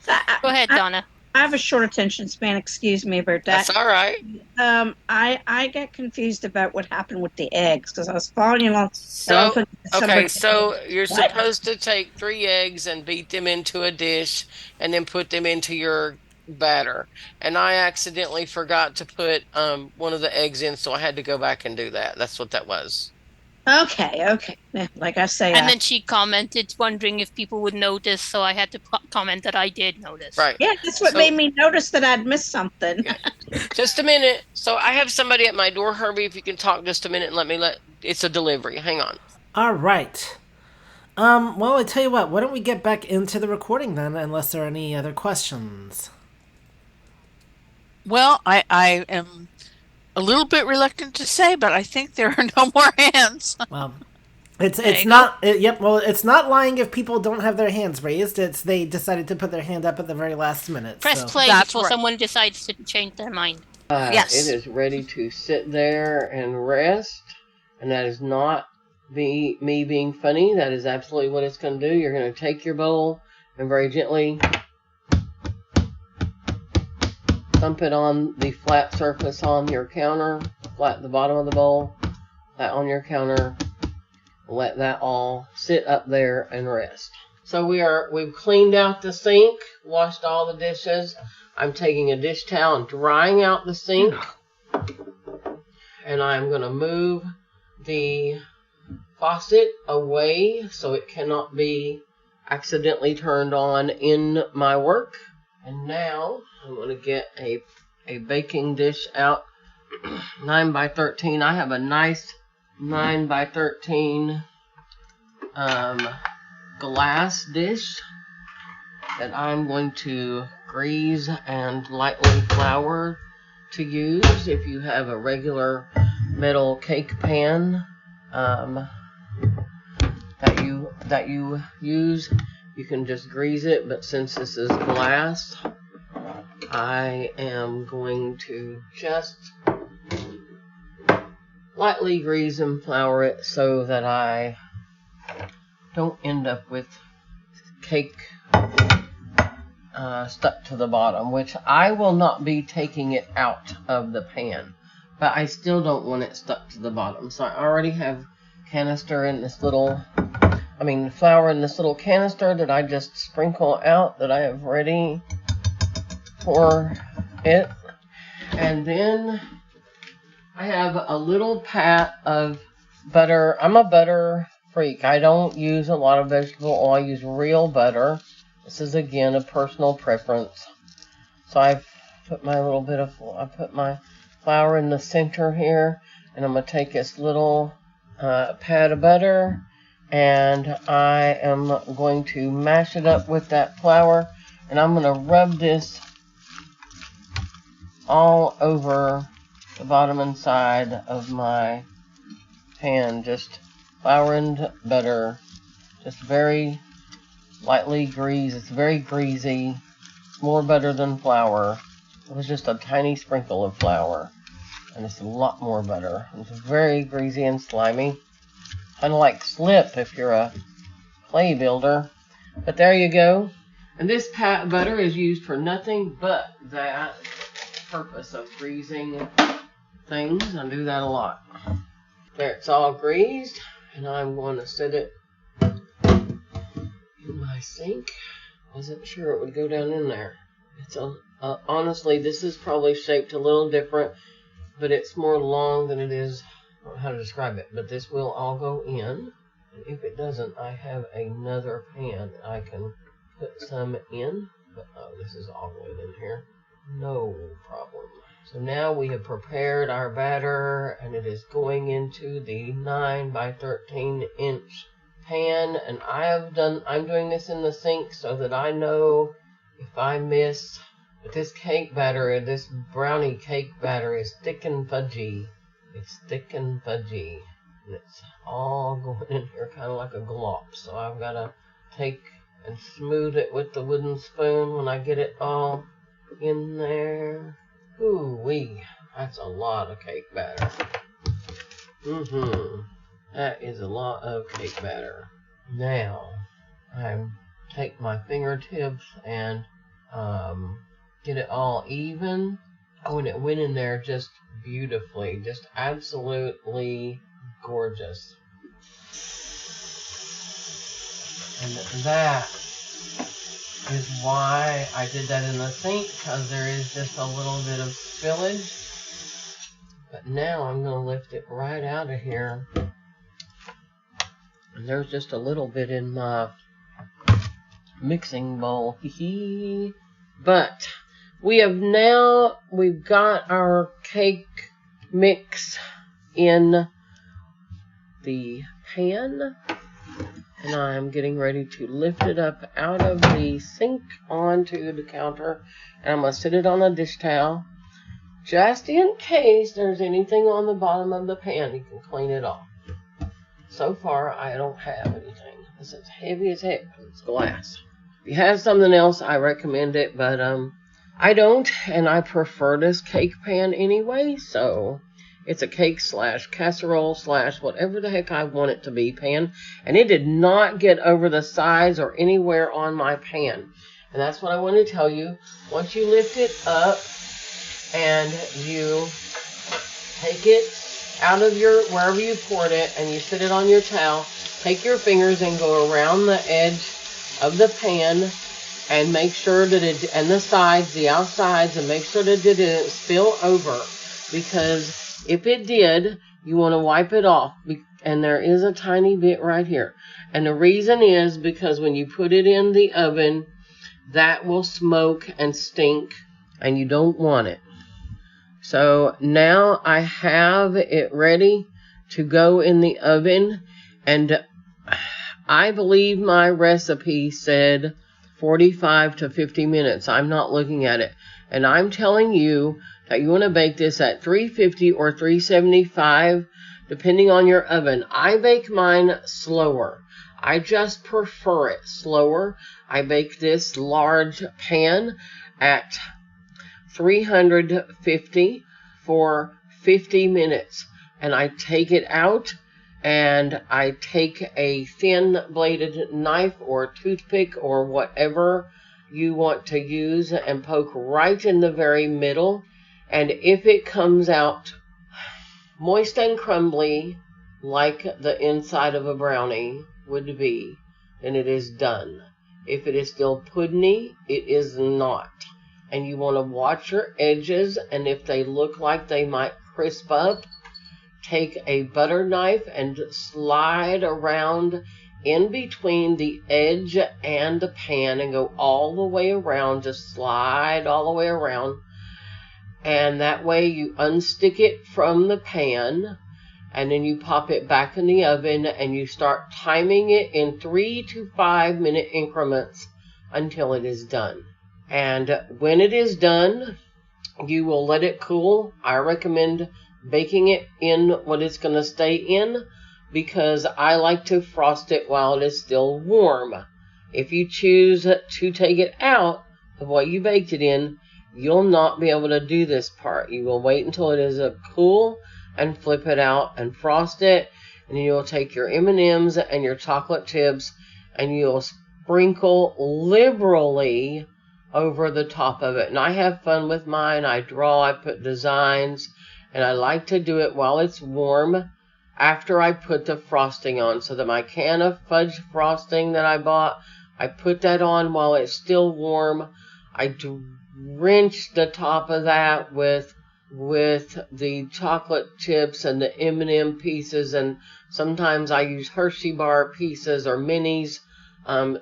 so Go ahead, Donna. I have a short attention span. Excuse me about that. That's all right. I get confused about what happened with the eggs because I was following along. So, okay, Somebody- so you're What? supposed to take 3 eggs and beat them into a dish and then put them into your batter. And I accidentally forgot to put one of the eggs in, so I had to go back and do that. That's what that was. Okay. Yeah, like I say, And then she commented, wondering if people would notice. So I had to comment that I did notice. Right. yeah, that's what So- made me notice that I'd missed something. Yeah. Just a minute. So I have somebody at my door, Herbie. If you can talk just a minute and it's a delivery. Hang on. All right. Well, I tell you what, why don't we get back into the recording then, unless there are any other questions? Well, I am a little bit reluctant to say, but I think there are no more hands. Well, it's you not. Well, it's not lying if people don't have their hands raised. It's they decided to put their hand up at the very last minute. Press so. play That's before right. someone decides to change their mind. Yes. It is ready to sit there and rest. And that is not me being funny. That is absolutely what it's going to do. You're going to take your bowl and very gently thump it on the flat surface on your counter, flat at the bottom of the bowl, flat on your counter. Let that all sit up there and rest. So we've cleaned out the sink, washed all the dishes. I'm taking a dish towel and drying out the sink. And I'm going to move the faucet away so it cannot be accidentally turned on in my work. And now I'm going to get a baking dish out, 9 by 13. I have a nice 9 by 13 glass dish that I'm going to grease and lightly flour to use. If you have a regular metal cake pan that you use, you can just grease it, but since this is glass, I am going to just lightly grease and flour it so that I don't end up with cake stuck to the bottom, which I will not be taking it out of the pan, but I still don't want it stuck to the bottom. So I already have flour in this little canister that I just sprinkle out, that I have ready for it. And then I have a little pat of butter. I'm a butter freak. I don't use a lot of vegetable oil. I use real butter. This is again a personal preference. So I've put my flour in the center here, and I'm gonna take this little pat of butter, and I am going to mash it up with that flour, and I'm gonna rub this all over the bottom and side of my pan. Just flour and butter, just very lightly grease. It's very greasy. It's more butter than flour. It was just a tiny sprinkle of flour, and it's a lot more butter. It's very greasy and slimy, kind of like slip if you're a clay builder. But there you go. And this pat butter is used for nothing but that purpose of greasing things. I do that a lot. There, it's all greased, and I'm going to set it in my sink. Wasn't sure it would go down in there. It's honestly, this is probably shaped a little different, but it's more long than it is. I don't know how to describe it, but this will all go in. And if it doesn't, I have another pan that I can put some in. But this is all going in here. No problem. So now we have prepared our batter, and it is going into the 9 by 13 inch pan. And I'm doing this in the sink so that I know if I miss. But this cake batter, this brownie cake batter is thick and fudgy. It's thick and fudgy. And it's all going in here kind of like a glop. So I've got to take and smooth it with the wooden spoon when I get it all in there. Ooh-wee, that's a lot of cake batter. That is a lot of cake batter. Now, I take my fingertips and get it all even. Oh, and it went in there just beautifully, just absolutely gorgeous. And that is why I did that in the sink, because there is just a little bit of spillage. But now I'm going to lift it right out of here. And there's just a little bit in my mixing bowl. But we've got our cake mix in the pan. And I'm getting ready to lift it up out of the sink onto the counter. And I'm going to sit it on a dish towel. Just in case there's anything on the bottom of the pan, you can clean it off. So far, I don't have anything. This is heavy as heck because it's glass. If you have something else, I recommend it. But I don't, and I prefer this cake pan anyway. So it's a cake / casserole / whatever the heck I want it to be pan. And it did not get over the sides or anywhere on my pan. And that's what I want to tell you. Once you lift it up and you take it out of your, wherever you poured it, and you sit it on your towel, take your fingers and go around the edge of the pan and make sure that it, and the sides, the outsides, and make sure that it didn't spill over. Because if it did, you want to wipe it off. And there is a tiny bit right here. And the reason is because when you put it in the oven, that will smoke and stink, and you don't want it. So now I have it ready to go in the oven, and I believe my recipe said 45 to 50 minutes. I'm not looking at it. And I'm telling you that you want to bake this at 350 or 375, depending on your oven. I bake mine slower. I just prefer it slower. I bake this large pan at 350 for 50 minutes. And I take it out and I take a thin bladed knife or toothpick or whatever you want to use and poke right in the very middle. And if it comes out moist and crumbly like the inside of a brownie would be, then it is done. If it is still puddingy, it is not. And you want to watch your edges, and if they look like they might crisp up, take a butter knife and slide around in between the edge and the pan and go all the way around. Just slide all the way around. And that way you unstick it from the pan, and then you pop it back in the oven and you start timing it in 3 to 5 minute increments until it is done. And when it is done, you will let it cool. I recommend baking it in what it's going to stay in, because I like to frost it while it is still warm. If you choose to take it out of what you baked it in, you'll not be able to do this part. You will wait until it is cool and flip it out and frost it. And you'll take your M&Ms and your chocolate chips and you'll sprinkle liberally over the top of it. And I have fun with mine. I draw, I put designs, and I like to do it while it's warm after I put the frosting on. So that my can of fudge frosting that I bought, I put that on while it's still warm. I drench the top of that with the chocolate chips and the M&M pieces, and sometimes I use Hershey bar pieces or minis,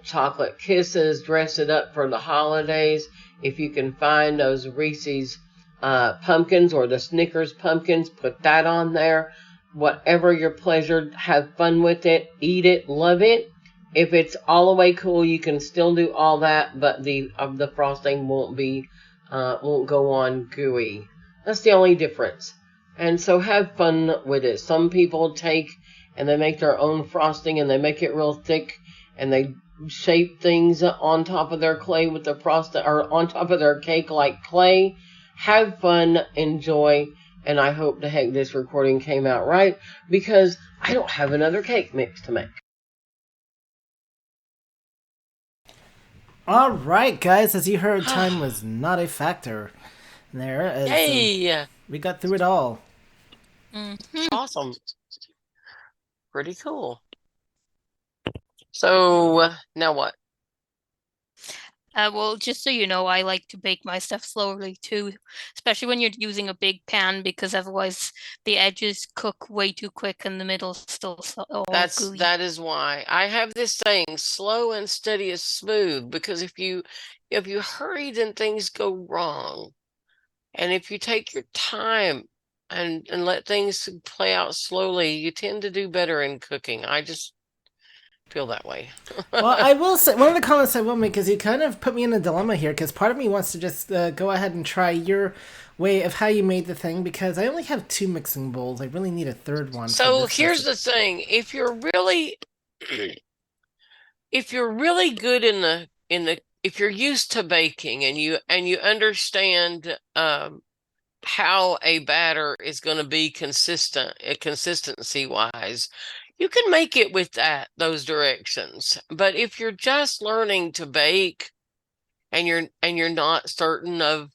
chocolate kisses, dress it up for the holidays. If you can find those Reese's pumpkins or the Snickers pumpkins, put that on there. Whatever your pleasure, have fun with it, eat it, love it. If it's all the way cool, you can still do all that, but the frosting won't go on gooey. That's the only difference. And so have fun with it. Some people take and they make their own frosting and they make it real thick and they shape things on top of their clay with the frosting, or on top of their cake like clay. Have fun, enjoy, and I hope the heck this recording came out right, because I don't have another cake mix to make. All right, guys, as you heard, time was not a factor there. As, Yay! we got through it all. Awesome. Pretty cool. So, now what? Well, just so you know, I like to bake my stuff slowly too, especially when you're using a big pan, because otherwise the edges cook way too quick and the middle's still all gooey. That is why I have this saying: slow and steady is smooth. Because if you hurry, then things go wrong. And if you take your time and let things play out slowly, you tend to do better in cooking. I just feel that way. Well, I will say, one of the comments I will make is you kind of put me in a dilemma here, because part of me wants to just go ahead and try your way of how you made the thing, because I only have 2 mixing bowls. I really need a third one. So here's the thing: if you're really good if you're used to baking and you understand how a batter is going to be consistency wise, you can make it with those directions. But if you're just learning to bake and you're not certain of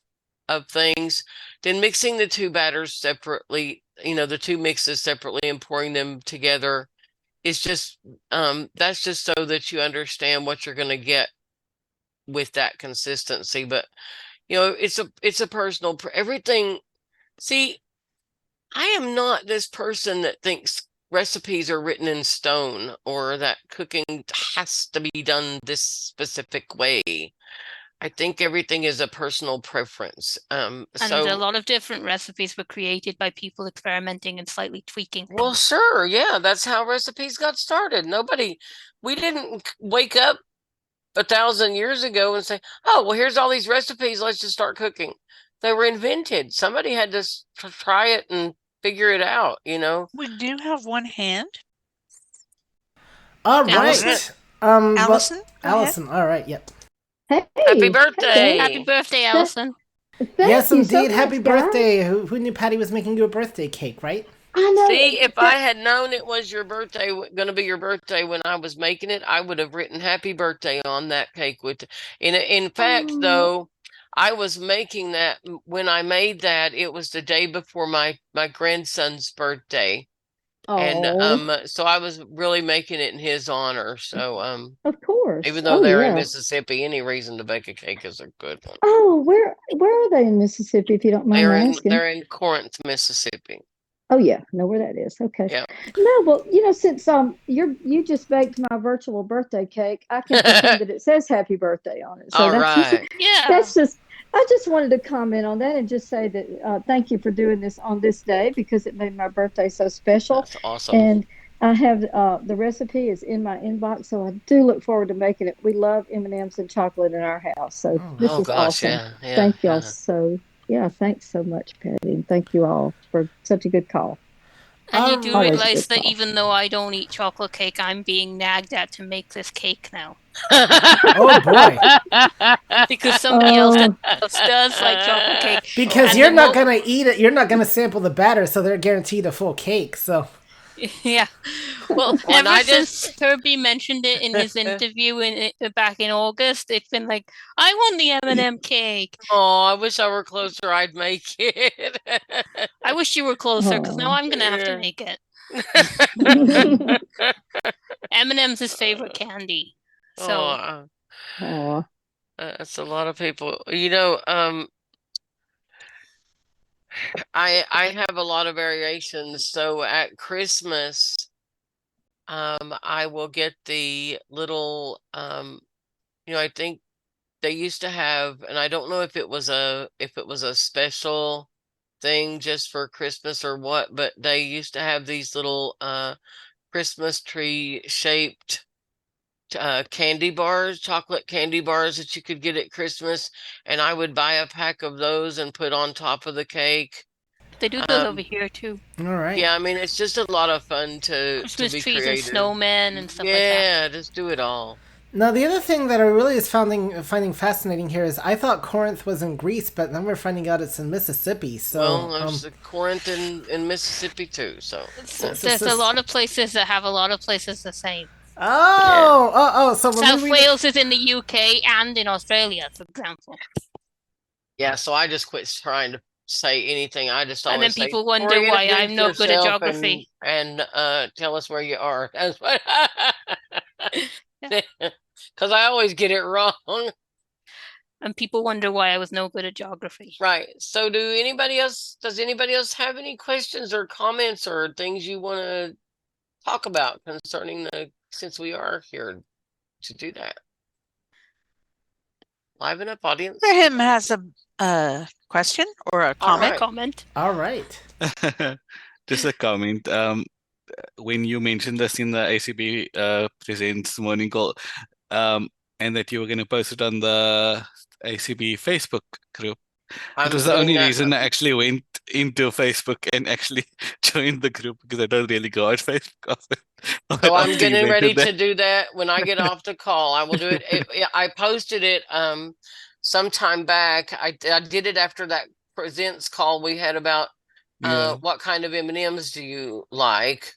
things, then mixing the 2 batters separately, the 2 mixes separately and pouring them together is just that's just so that you understand what you're going to get with that consistency. But it's a personal everything. See, I am not this person that thinks recipes are written in stone or that cooking has to be done this specific way. I think everything is a personal preference. And a lot of different recipes were created by people experimenting and slightly tweaking things. Well, sure, yeah, that's how recipes got started. We didn't wake up 1,000 years ago and say, "Oh, well, here's all these recipes. Let's just start cooking." They were invented. Somebody had to try it and figure it out. We do have one hand. All right. Allison? Allison. All right. Yep. Hey, Happy birthday! Happy birthday, Allison. Yes, you so indeed. Happy much, guys. birthday. Who knew Patty was making you a birthday cake, right? I know. See, if I had known it was your birthday, going to be your birthday when I was making it, I would have written "Happy Birthday" on that cake. In fact, though, I was making that when I made that. It was the day before my grandson's birthday, and so I was really making it in his honor. So of course, even though they're in Mississippi, any reason to bake a cake is a good one. Oh, where are they in Mississippi? If you don't mind asking. They're in Corinth, Mississippi. Oh yeah, know where that is. Okay. Yeah. No, well, since you just baked my virtual birthday cake, I can pretend that it says "Happy Birthday" on it. So all right. Yeah. I just wanted to comment on that and just say that thank you for doing this on this day, because it made my birthday so special. That's awesome. And I have the recipe is in my inbox, so I do look forward to making it. We love M&Ms and chocolate in our house, so this is awesome. Yeah, thank y'all so. Yeah, thanks so much, Patty, and thank you all for such a good call. And you do Always realize good that call. even though I don't eat chocolate cake, I'm being nagged at to make this cake now. Oh boy! Because somebody else does like chocolate cake. Because And you're the not gonna eat it. You're not gonna sample the batter, so they're guaranteed a full cake. So Yeah. Well, When ever I since Herbie mentioned it in his interview back in August, it's been like, I want the M&M cake. Oh, I wish I were closer. I'd make it. I wish you were closer, because now I'm gonna have to make it. M&M's his favorite candy. So That's a lot of people. I have a lot of variations. So at Christmas, I will get the little I think they used to have, and I don't know if it was a special thing just for Christmas or what, but they used to have these little Christmas tree shaped candy bars, chocolate candy bars that you could get at Christmas, and I would buy a pack of those and put on top of the cake. They do those over here too. All right. Yeah, I mean it's just a lot of fun to Christmas be trees creative. and snowmen and stuff like that. Yeah, just do it all. Now, the other thing that I really is finding fascinating here is I thought Corinth was in Greece, but then we're finding out it's in Mississippi. So, Well, there's Corinth in Mississippi too. So There's a lot of places that have a lot of places the same. So when South we read Wales is in the UK and in Australia, for example. yeah, so I just quit trying to say anything. I just always And then say, people wonder "Corey, why introduce I'm no good at yourself geography. and tell us where you are." That's what because I always get it wrong. And people wonder why I was no good at geography. Right. So does anybody else have any questions or comments or things you want to talk about concerning since we are here to do that? Liven up, audience. Graham has a question or a comment. Comment. All right. Just a comment. When you mentioned this in the ACB Presents morning call, and that you were going to post it on the ACB Facebook group, it was the only reason I actually went into Facebook and actually joined the group, because I don't really go on Facebook. So I'm getting ready to do that when I get off the call. I will do it. I posted it sometime back. I did it after that Presents call we had about what kind of M&Ms do you like.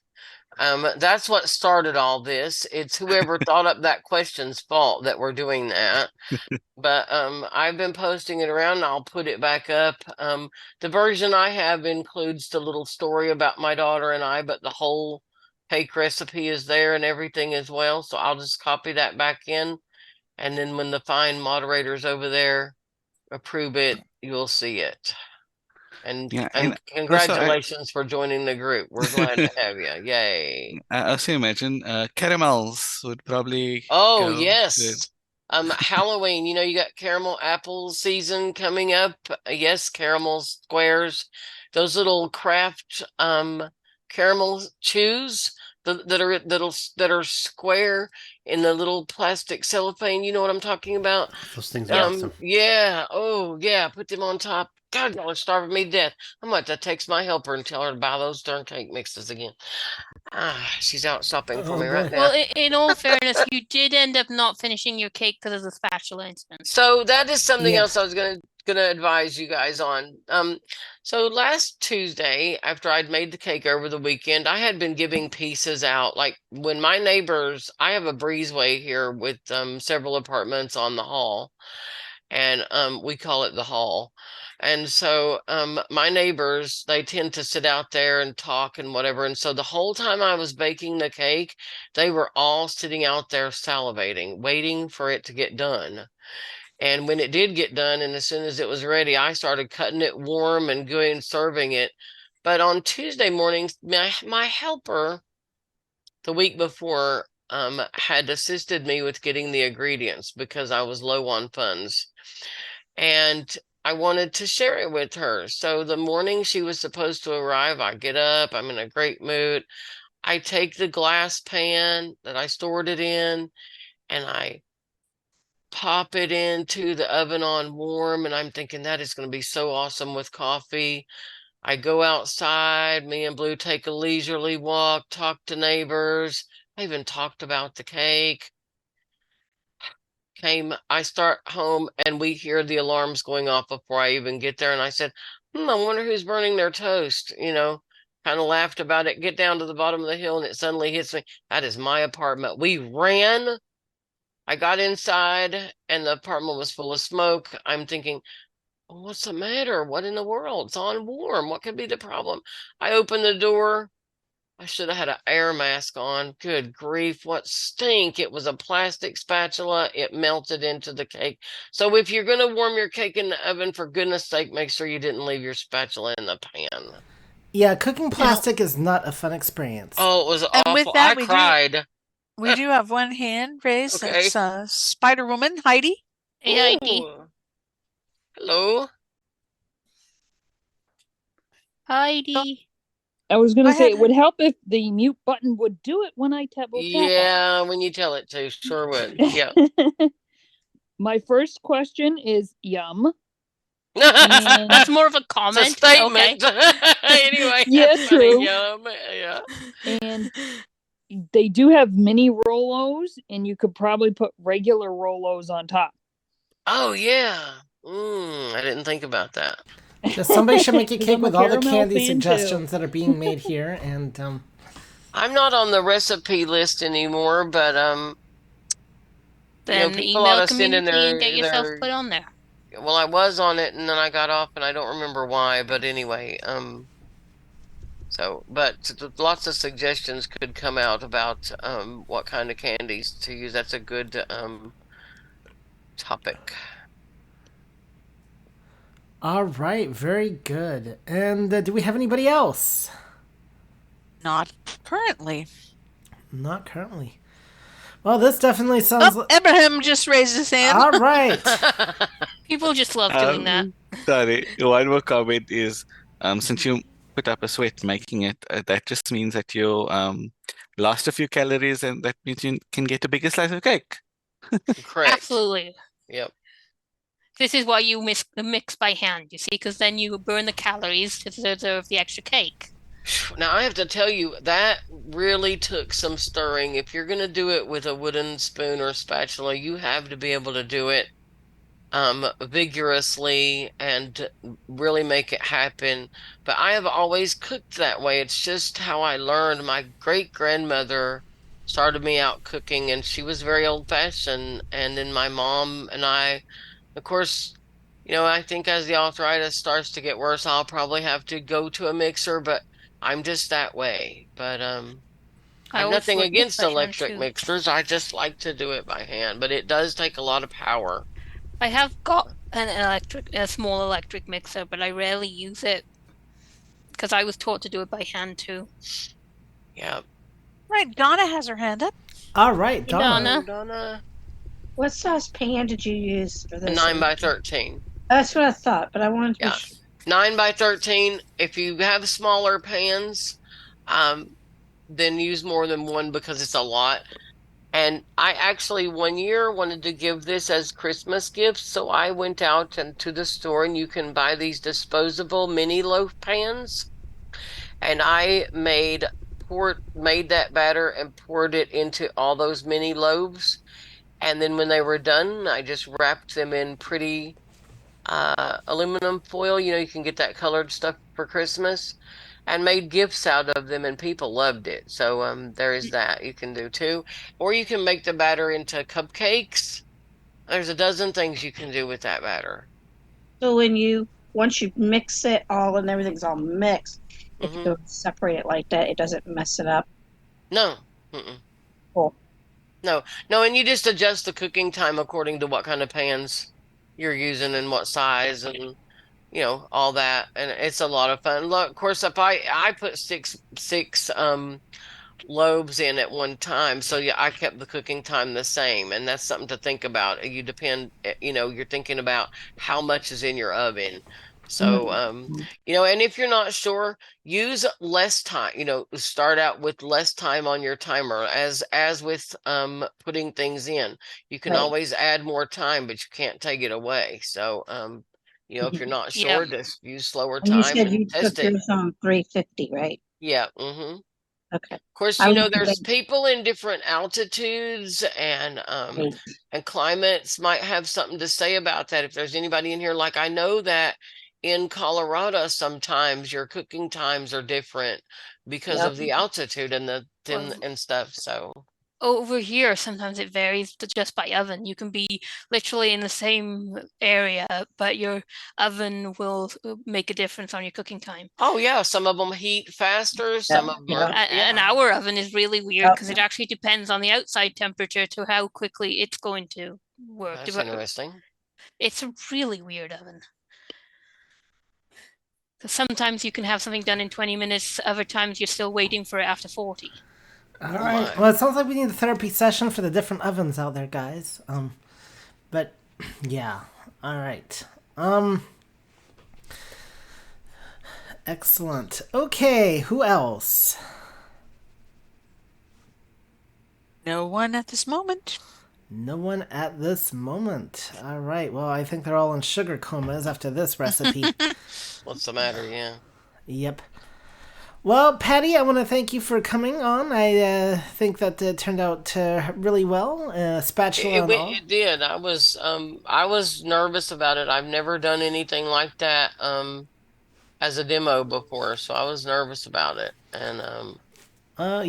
That's what started all this. It's whoever thought up that question's fault that we're doing that. But I've been posting it around and I'll put it back up. The version I have includes the little story about my daughter and I, but the whole cake recipe is there and everything as well. So I'll just copy that back in. And then when the fine moderators over there approve it, you'll see it. And congratulations for joining the group. We're glad to have you. Yay. I also imagine caramels would probably go good. Halloween, you got caramel apple season coming up. Yes, caramel squares. Those little craft caramel chews that are square in the little plastic cellophane. You know what I'm talking about? Those things are awesome. Yeah. Oh, yeah. Put them on top. God, y'all are starving me to death. I'm going to text my helper and tell her to buy those darn cake mixes again. She's out shopping for me right now. Well, in all fairness, you did end up not finishing your cake because of the spatula incident. So that is something else I was gonna advise you guys on. So last Tuesday, after I'd made the cake over the weekend, I had been giving pieces out. Like when my neighbors, I have a breezeway here with several apartments on the hall, and we call it the hall. And so my neighbors, they tend to sit out there and talk and whatever. And so the whole time I was baking the cake, they were all sitting out there salivating, waiting for it to get done. And when it did get done, and as soon as it was ready, I started cutting it warm and going and serving it. But on Tuesday mornings, my helper the week before had assisted me with getting the ingredients because I was low on funds. And I wanted to share it with her. So the morning she was supposed to arrive, I get up, I'm in a great mood. I take the glass pan that I stored it in and I pop it into the oven on warm. And I'm thinking that is going to be so awesome with coffee. I go outside, me and Blue take a leisurely walk, talk to neighbors. I even talked about the cake. I start home and we hear the alarms going off before I even get there. And I said, I wonder who's burning their toast, kind of laughed about it, get down to the bottom of the hill and it suddenly hits me. That is my apartment. We ran. I got inside and the apartment was full of smoke. I'm thinking, what's the matter? What in the world? It's on warm. What could be the problem? I opened the door. I should have had an air mask on. Good grief, what stink. It was a plastic spatula. It melted into the cake. So if you're going to warm your cake in the oven, for goodness sake, make sure you didn't leave your spatula in the pan. Yeah, cooking plastic is not a fun experience. Oh, it was And awful. with that, I cried. We do have one hand raised. Okay. It's Spider Woman, Heidi. Hey, Heidi. Ooh. Hello. Heidi. I was gonna I say had- it would help if the mute button would do it when I tap on Yeah, when you tell it to, sure would. Yeah. it. My first question is yum. That's more of a It's a comment. statement. Okay. Anyway, Yeah, that's funny. true. Yum. Yeah. And they do have mini Rolos, and you could probably put regular Rolos on top. Oh yeah. I didn't think about that. Just somebody should make a 'Cause cake I'm a with all the caramel candy fan, suggestions too. that are being made here, and I'm not on the recipe list anymore, but Then people ought email to send in community and get yourself put on there. well, I was on it and then I got off and I don't remember why, but anyway, so but lots of suggestions could come out about what kind of candies to use. That's a good topic. all right, very good. And do we have anybody else? Not currently. Not currently. Well, this definitely sounds. Oh, Abraham just raised his hand. All right. People just love doing that. Sorry, one more comment is since you put up a sweat making it, that just means that you lost a few calories, and that means you can get a bigger slice of cake. Correct. Absolutely. Yep. This is why you mix by hand, you see, because then you burn the calories to deserve the extra cake. Now I have to tell you that really took some stirring. If you're going to do it with a wooden spoon or spatula, you have to be able to do it vigorously and really make it happen. But I have always cooked that way. It's just how I learned. My great grandmother started me out cooking, and she was very old fashioned. And then my mom and I, of course, I think as the arthritis starts to get worse, I'll probably have to go to a mixer, but I'm just that way. But I have nothing against electric mixers. I just like to do it by hand, but it does take a lot of power. I have got a small electric mixer, but I rarely use it because I was taught to do it by hand too. Yeah. Right, Donna has her hand up. All right, Hey, Donna. Donna. What size pan did you use for A this? 9 by 13. That's what I thought, but I wanted to be sure. 9 by 13. If you have smaller pans, then use more than one because it's a lot. And I actually one year wanted to give this as Christmas gifts, so I went out to the store, and you can buy these disposable mini loaf pans. And I made that batter and poured it into all those mini loaves. And then when they were done, I just wrapped them in pretty aluminum foil. You can get that colored stuff for Christmas, and made gifts out of them, and people loved it. So there is that you can do too. Or you can make the batter into cupcakes. There's a dozen things you can do with that batter. So once you mix it all and everything's all mixed, if you separate it like that, it doesn't mess it up. No. Cool. No, and you just adjust the cooking time according to what kind of pans you're using and what size and all that, and it's a lot of fun. Look, of course, if I put six loaves in at one time, so yeah, I kept the cooking time the same, and that's something to think about. You're thinking about how much is in your oven. So and if you're not sure, use less time. Start out with less time on your timer. As with putting things in, you can always add more time, but you can't take it away. So if you're not sure, just use slower time. You said you test took yours on 350, right? Yeah. Okay. Of course, there's people in different altitudes and climates might have something to say about that. If there's anybody in here, like I know that in Colorado, sometimes your cooking times are different because of the altitude and and stuff. So over here, sometimes it varies just by oven. You can be literally in the same area, but your oven will make a difference on your cooking time. Oh yeah, some of them heat faster. Some of them. And our oven is really weird because it actually depends on the outside temperature to how quickly it's going to work. That's interesting. It's a really weird oven. Because sometimes you can have something done in 20 minutes. Other times you're still waiting for it after 40. All right. Well, it sounds like we need a therapy session for the different ovens out there, guys. But Yeah. All right. Excellent. Okay, who else? No one at this moment. No one at this moment. All right. Well, I think they're all in sugar comas after this recipe. What's the matter? Yeah. Yep. Well, Patty, I want to thank you for coming on. I think that turned out really well, spatula and all. It did. I was nervous about it. I've never done anything like that as a demo before, so I was nervous about it. And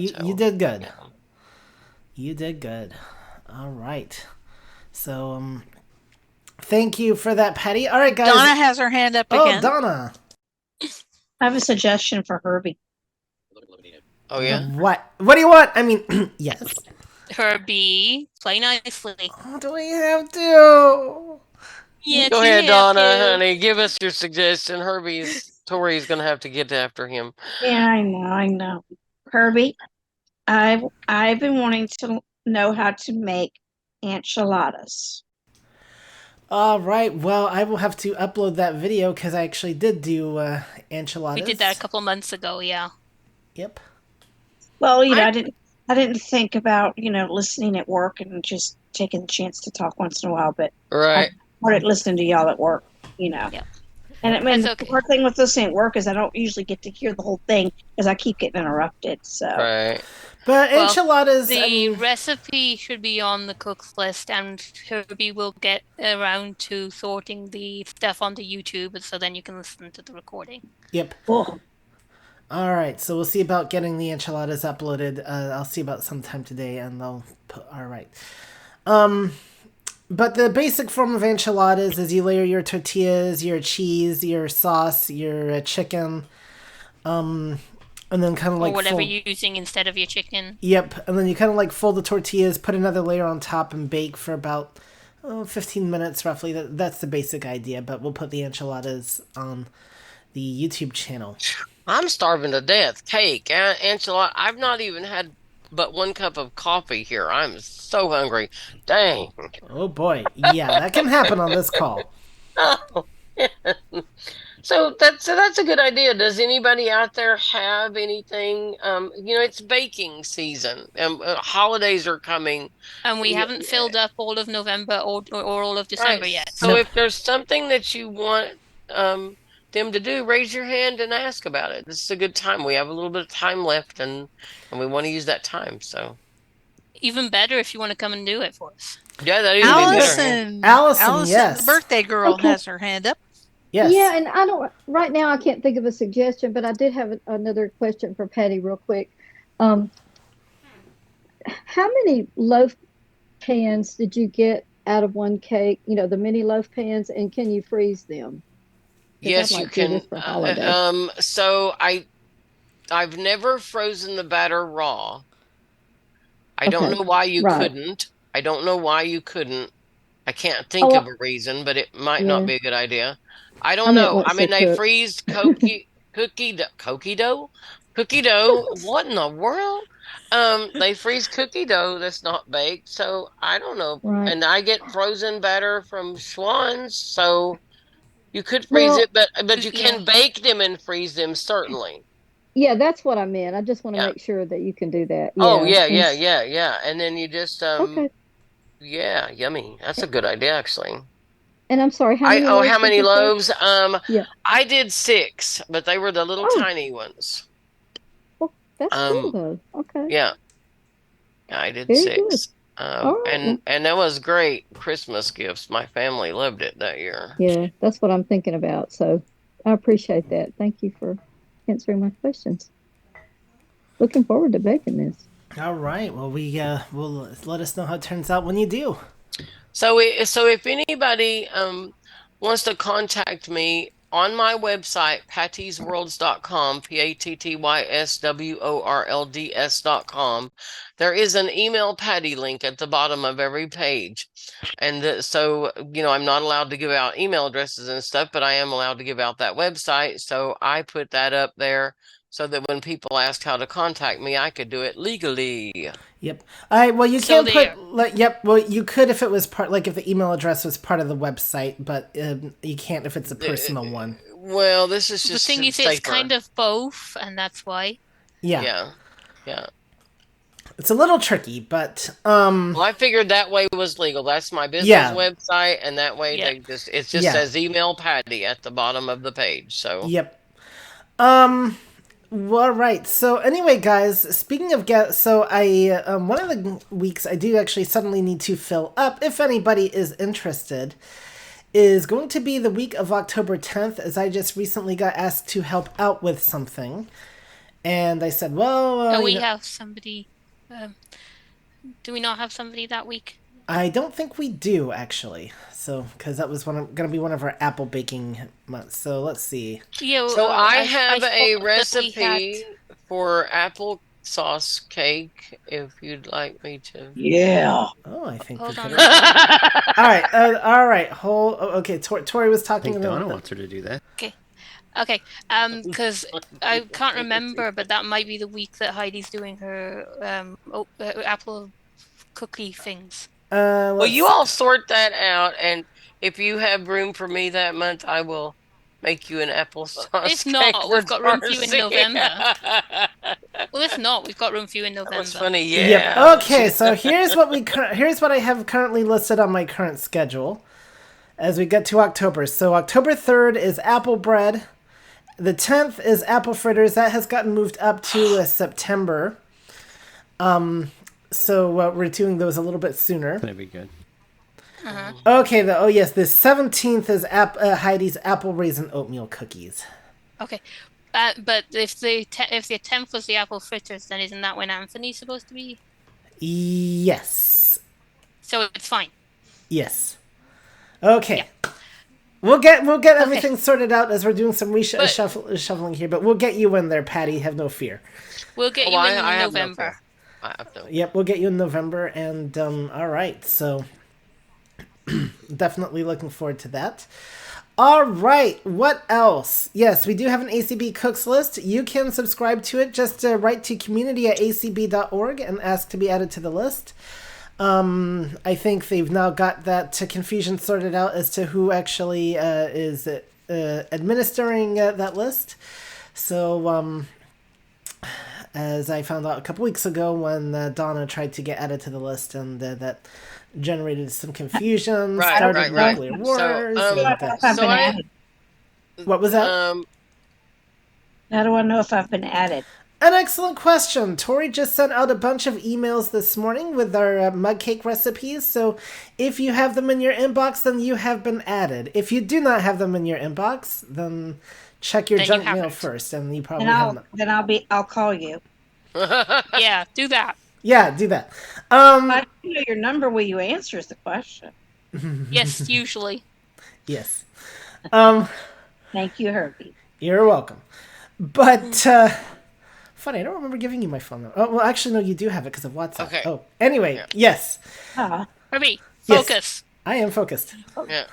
You did good. yeah. You did good. All right. So, thank you for that, Patty. All right, guys. Donna has her hand up again. Oh, Donna. I have a suggestion for Herbie. Oh yeah. What? What do you want? I mean, yes. Herbie, play nicely. Oh, do we have to? Yes, Go you ahead, have Donna, to. honey. Give us your suggestion. Tori's gonna have to get after him. Yeah, I know. Herbie, I've been wanting to know how to make enchiladas. All right. Well, I will have to upload that video because I actually did do enchiladas. We did that a couple of months ago, yeah. Yep. Well, I didn't think about, listening at work and just taking the chance to talk once in a while, but Right. I started listening to y'all at work, Yeah. And I mean, That's okay. the hard thing with listening at work is I don't usually get to hear the whole thing because I keep getting interrupted. So Right. But Well, enchiladas. The recipe should be on the cook's list, and Herbie will get around to sorting the stuff onto YouTube, so then you can listen to the recording. Yep. cool. All right. So we'll see about getting the enchiladas uploaded. I'll see about sometime today, and they'll put. All right. But the basic form of enchiladas is you layer your tortillas, your cheese, your sauce, your chicken, and then kind of like or whatever fold. you're using instead of your chicken. Yep, and then you kind of like fold the tortillas, put another layer on top, and bake for about 15 minutes roughly. That's the basic idea, but we'll put the enchiladas on the YouTube channel. I'm starving to death. Cake, enchilada. I've not even had but 1 cup of coffee here. I'm so hungry. Dang. Oh boy, yeah, that can happen on this call. Oh. So that's a good idea. Does anybody out there have anything? It's baking season, and holidays are coming. And we haven't filled up all of November or all of December Right. yet. So if there's something that you want them to do, raise your hand and ask about it. This is a good time. We have a little bit of time left, and we want to use that time. So Even better if you want to come and do it for us. yeah, that even be better. Allison, yes. the birthday girl, Okay. has her hand up. Yes. Yeah, and I don't right now. I can't think of a suggestion, but I did have another question for Patty, real quick. Um, how many loaf pans did you get out of one cake? The mini loaf pans, and can you freeze them? 'Cause Yes, I'd you like to do can. this for holiday. So I've never frozen the batter raw. I don't Okay, know why you right. couldn't. I don't know why you couldn't. I can't think Oh, of a reason, but it might yeah. not be a good idea. I I don't meant know. I once mean, they're they cooked. freeze cookie dough. Cookie dough. What in the world? They freeze cookie dough that's not baked. So I don't know. Right. And I get frozen batter from Schwann's, so you could freeze Well, it, but you Yeah. can bake them and freeze them certainly. yeah, that's what I meant. I just want to Yeah. make sure that you can do that. Oh Yeah. yeah. And then you just Okay. yeah, yummy. That's a good idea actually. And I'm sorry, how many loaves How did many you say? loaves? Yeah. I did 6, but they were the little Oh, tiny ones. well, that's cool Um, though. Okay. yeah, I did Very good. 6. All right. Well, And that was great Christmas gifts. My family loved it that year. yeah, that's what I'm thinking about. So I appreciate that. Thank you for answering my questions. Looking forward to baking this. All right. Well, we will let us know how it turns out when you do. So if anybody wants to contact me on my website, pattysworlds.com, PATTYSWORLDS.com, there is an email Patty link at the bottom of every page. And so, I'm not allowed to give out email addresses and stuff, but I am allowed to give out that website. So I put that up there. so that when people ask how to contact me, I could do it legally. Yep. Well, you So can't there. put yep. Well, you could if it was part if the email address was part of the website, but you can't if it's a personal one. Well, this is The just thing is, safer. it's kind of both, and that's why. Yeah. Yeah. It's a little tricky, but Well, I figured that way was legal. That's my business Yeah. website, and that way Yeah. it just Yeah. says email Patty at the bottom of the page. So Yep. Well, right. So anyway, guys, speaking of so I one of the weeks I do actually suddenly need to fill up. If anybody is interested, is going to be the week of October 10th, as I just recently got asked to help out with something, and I said, well, we have somebody. Do we not have somebody that week? I don't think we do actually. So because that was going to be one of our apple baking months. So let's see. Yeah. So I have a thought that we recipe for apple sauce cake if you'd like me to. Yeah. Oh, I think Hold we on. could. All right. Okay. Tori was I talking think about. Donna wants her to do that. Okay. Because I can't remember, but that might be the week that Heidi's doing her apple cookie things. Well, you all sort that out, and if you have room for me that month, I will make you an apple sauce If cake. not, for we've got room for you in Darcy. November. Well, if not, we've got room for you in November. That was funny, yeah. Yep. Okay, so here's what here's what I have currently listed on my current schedule as we get to October. So October 3rd is apple bread. The 10th is apple fritters. That has gotten moved up to September. So we're doing those a little bit sooner. That'd be good. Okay. Yes, the 17th is Heidi's apple raisin oatmeal cookies. Okay. But if the 10th was the apple fritters, then isn't that when Anthony's supposed to be? Yes. So it's fine. Yes. Okay. Yeah. We'll get everything sorted out as we're doing some shuffling here, but we'll get you in there, Patty. Have no fear. We'll get you in November. Yep, we'll get you in November, and all right. So definitely looking forward to that. All right, what else? Yes, we do have an ACB Cooks list. You can subscribe to it. Just write to community@acb.org and ask to be added to the list. I think they've now got that confusion sorted out as to who actually is administering that list. So, as I found out a couple weeks ago when Donna tried to get added to the list, and that generated some confusion, started nuclear wars. What was that? How do I know if I've been added? An excellent question. Tori just sent out a bunch of emails this morning with our mug cake recipes. So if you have them in your inbox, then you have been added. If you do not have them in your inbox, then check your junk mail first, and you probably have them. Then I'll call you. Yeah, do that. Yeah, do that. I know your number. Will you answer the question? Yes, usually. Yes. Thank you, Herbie. You're welcome. But funny, I don't remember giving you my phone number. Oh, well, actually, no, you do have it because of WhatsApp. Okay. Oh, anyway, yes. Herbie, Yes, focus. I am focused. Yeah.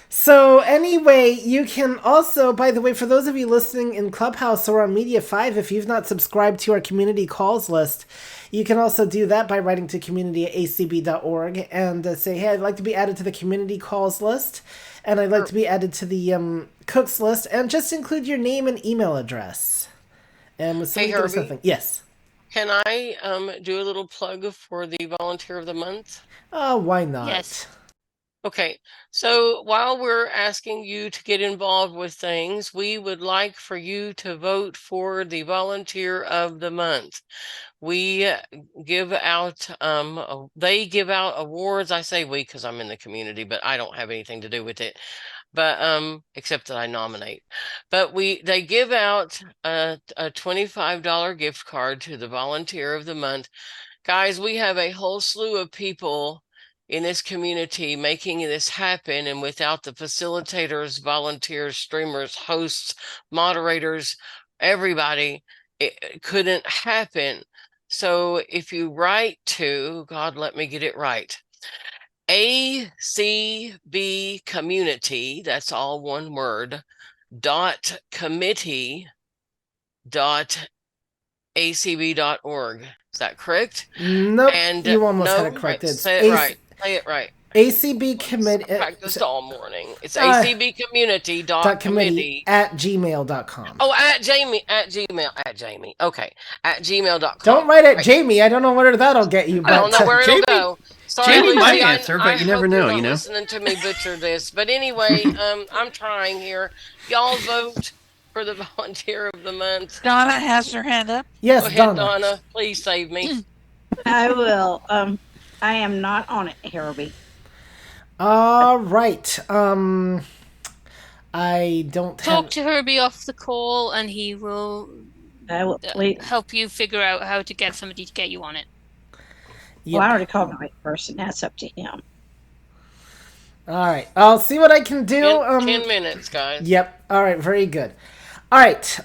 So anyway, you can also, by the way, for those of you listening in Clubhouse or on Media 5, if you've not subscribed to our community calls list, you can also do that by writing to community@acb.org and say, hey, I'd like to be added to the community calls list, and I'd like to be added to the cooks list, and just include your name and email address. And with something. Yes. Can I do a little plug for the Volunteer of the Month? Why not? Yes. Okay, so while we're asking you to get involved with things, we would like for you to vote for the Volunteer of the Month. We give out, they give out awards. I say we because I'm in the community, but I don't have anything to do with it. But except that I nominate. But they give out a $25 gift card to the Volunteer of the Month. Guys, we have a whole slew of people in this community making this happen, and without the facilitators, volunteers, streamers, hosts, moderators, everybody, it couldn't happen. So if you write to, God, let me get it right, ACB community, that's all one word, .committee acb.org. Is that correct? Nope, And you almost no, had it correct. right, It's say it right. Say it right. ACB committee. I practiced all morning. It's committee acbcommunity.committee at gmail.com. Oh, at Jamie. Okay. At gmail.com. Don't write it, Jamie. I don't know where that'll get you. But I don't know where it'll go. Sorry, Jamie Lucy, might answer, but you never know, you're you not know. listening to me butcher this. But anyway, I'm trying here. Y'all vote for the volunteer of the month. Donna has her hand up. Yes, Go ahead, Donna. Donna. Please save me. I will. I am not on it, Herbie. All right. I don't talk to Herbie off the call, and he will help you figure out how to get somebody to get you on it. Yep. Well, I already called the right person. That's up to him. All right. I'll see what I can do. 10 minutes, guys. Yep. All right. Very good. All right.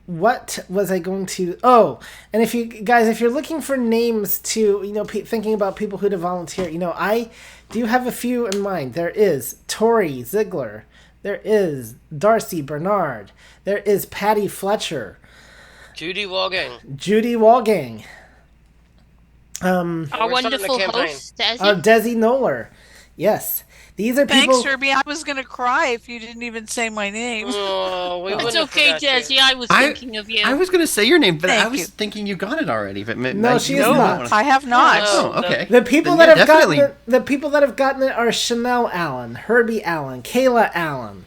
What was I going to? Oh, and if you guys, if you're looking for names to, thinking about people who to volunteer, I do have a few in mind. There is Tori Ziegler. There is Darcy Bernard. There is Patty Fletcher. Judy Walgang. Our wonderful host, Desi. Desi Noller. Yes. These are people... Thanks, Herbie. I was going to cry if you didn't even say my name. Oh, it's okay, Desi. I was thinking of you. I was going to say your name, but Thank I was you. thinking you got it already. But No, she is not. I have not. Oh, okay. The people Then that yeah, have definitely. gotten it, the people that have gotten it are Chanel Allen, Herbie Allen, Kayla Allen.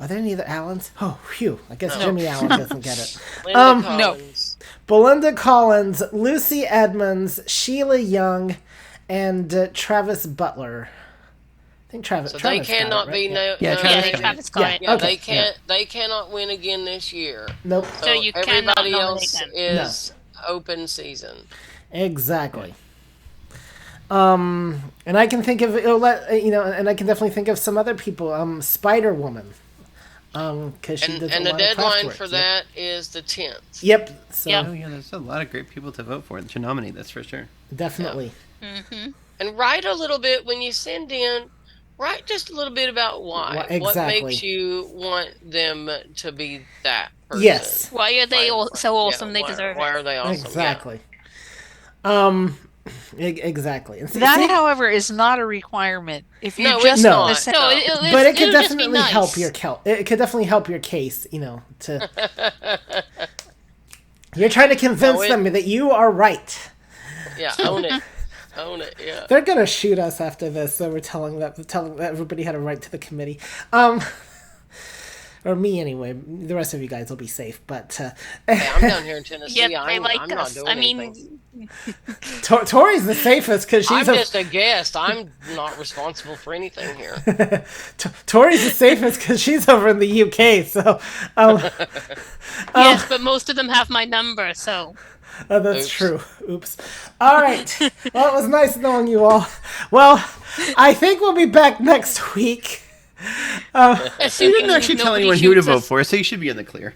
Are there any other Allens? Oh, phew. I guess Jimmy Allen doesn't get it. Linda Collins. Belinda Collins, Lucy Edmonds, Sheila Young, and Travis Butler. I think Travis. So Travis they cannot got it, right? be Travis got it. Yeah, okay, they cannot win again this year. Nope. So you cannot everybody nominate else them. is open season. Exactly. And I can think of and I can definitely think of some other people. Spider Woman. Because she does and a the lot of deadline craft work. for that is the 10th. Yep. So Oh yeah, there's a lot of great people to vote for to nominate. That's for sure. definitely. Mm-hmm. And write a little bit when you send in. Write just a little bit about why. What exactly. makes you want them to be that person? Yes. Why are they all so awesome? They deserve it. Why are they awesome? Exactly. Exactly. And That, however, is not a requirement. If you No, just it's not. listen, No. But it could it'll just be definitely nice. help your it could definitely help your case. To you're trying to convince them that you are right. Yeah, own it. Own it, yeah. They're gonna shoot us after this, so we're telling everybody how to write to the committee. Or me anyway. The rest of you guys will be safe, but Hey, I'm down here in Tennessee. Yep, they like I'm us. not doing I mean, anything. Tori's the safest because she's I'm just a guest. I'm not responsible for anything here. Tori's the safest because she's over in the UK. So, yes, but most of them have my number, so. Oh, that's Oops. true. Oops. All right. Well, it was nice knowing you all. Well, I think we'll be back next week. You didn't actually tell anyone who to vote for, so you should be in the clear.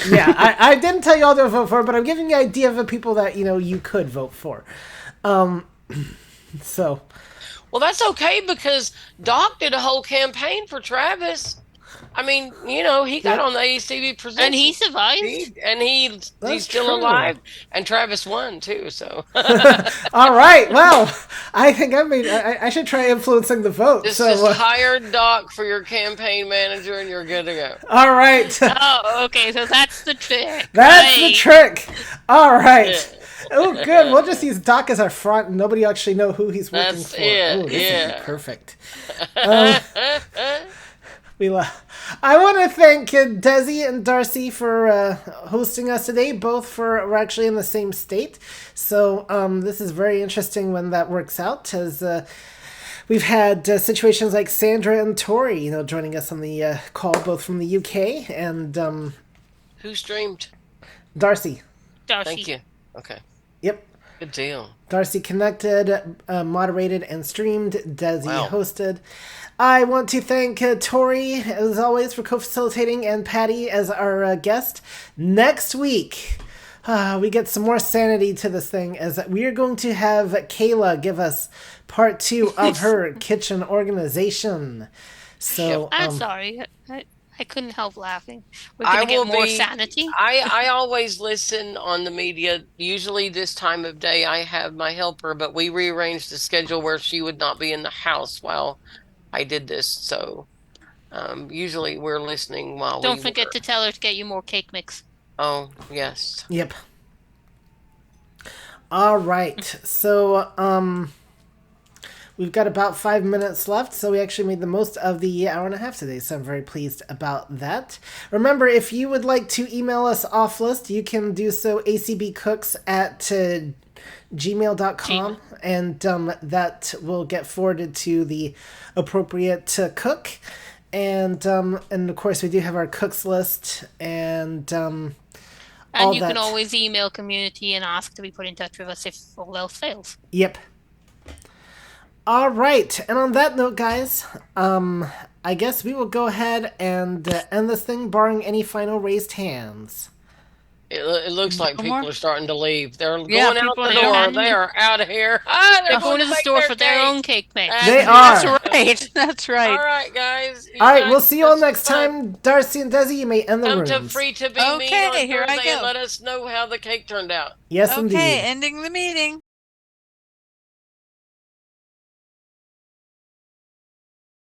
Yeah, I didn't tell you all to vote for, but I'm giving you an idea of the people that you could vote for. So. Well, that's okay because Doc did a whole campaign for Travis. I mean, he got on the ACB Presents. And he survived. He's still true. alive. And Travis won, too, so. All right. Well, I think I should try influencing the vote. Just So, hire Doc for your campaign manager and you're good to go. all right. Oh, okay, so that's the trick. That's the Right. trick. All right. Oh, good. We'll just use Doc as our front, and nobody actually know who he's working That's for. it, Oh, this yeah. would be perfect. I want to thank Desi and Darcy for hosting us today. We're actually in the same state, so this is very interesting when that works out. As we've had situations like Sandra and Tori, joining us on the call, both from the UK and Who streamed? Darcy. Thank you. Okay. Yep. Good deal. Darcy connected, moderated, and streamed. Desi Wow. hosted. I want to thank Tori, as always, for co-facilitating, and Patty as our guest. Next week, we get some more sanity to this thing, as we are going to have Kayla give us part 2 of her kitchen organization. So I'm sorry. I I couldn't help laughing. We're I gonna get will more be. sanity. I always listen on the media. Usually this time of day, I have my helper, but we rearranged the schedule where she would not be in the house while I did this. So usually we're listening while Don't we forget work. to tell her to get you more cake mix. Oh, yes. Yep. All right. So, we've got about 5 minutes left, so we actually made the most of the hour and a half today, so I'm very pleased about that. Remember, if you would like to email us off list, you can do so acbcooks at gmail.com, and that will get forwarded to the appropriate cook. And of course, we do have our cooks list, and you can always email community and ask to be put in touch with us if all else fails. Yep. All right, and on that note, guys, I guess we will go ahead and end this thing, barring any final raised hands. It looks like people are starting to leave. They're going out people the are door. They are out of here. They're going to the store for their own cake mix. They are. That's right. That's right. All right, guys. All right, we'll see you all next time. Darcy and Desi, you may end the Come rooms. to Free to Be Me on here I Thursday and go. let us know how the cake turned out. Yes, Okay, indeed. ending the meeting.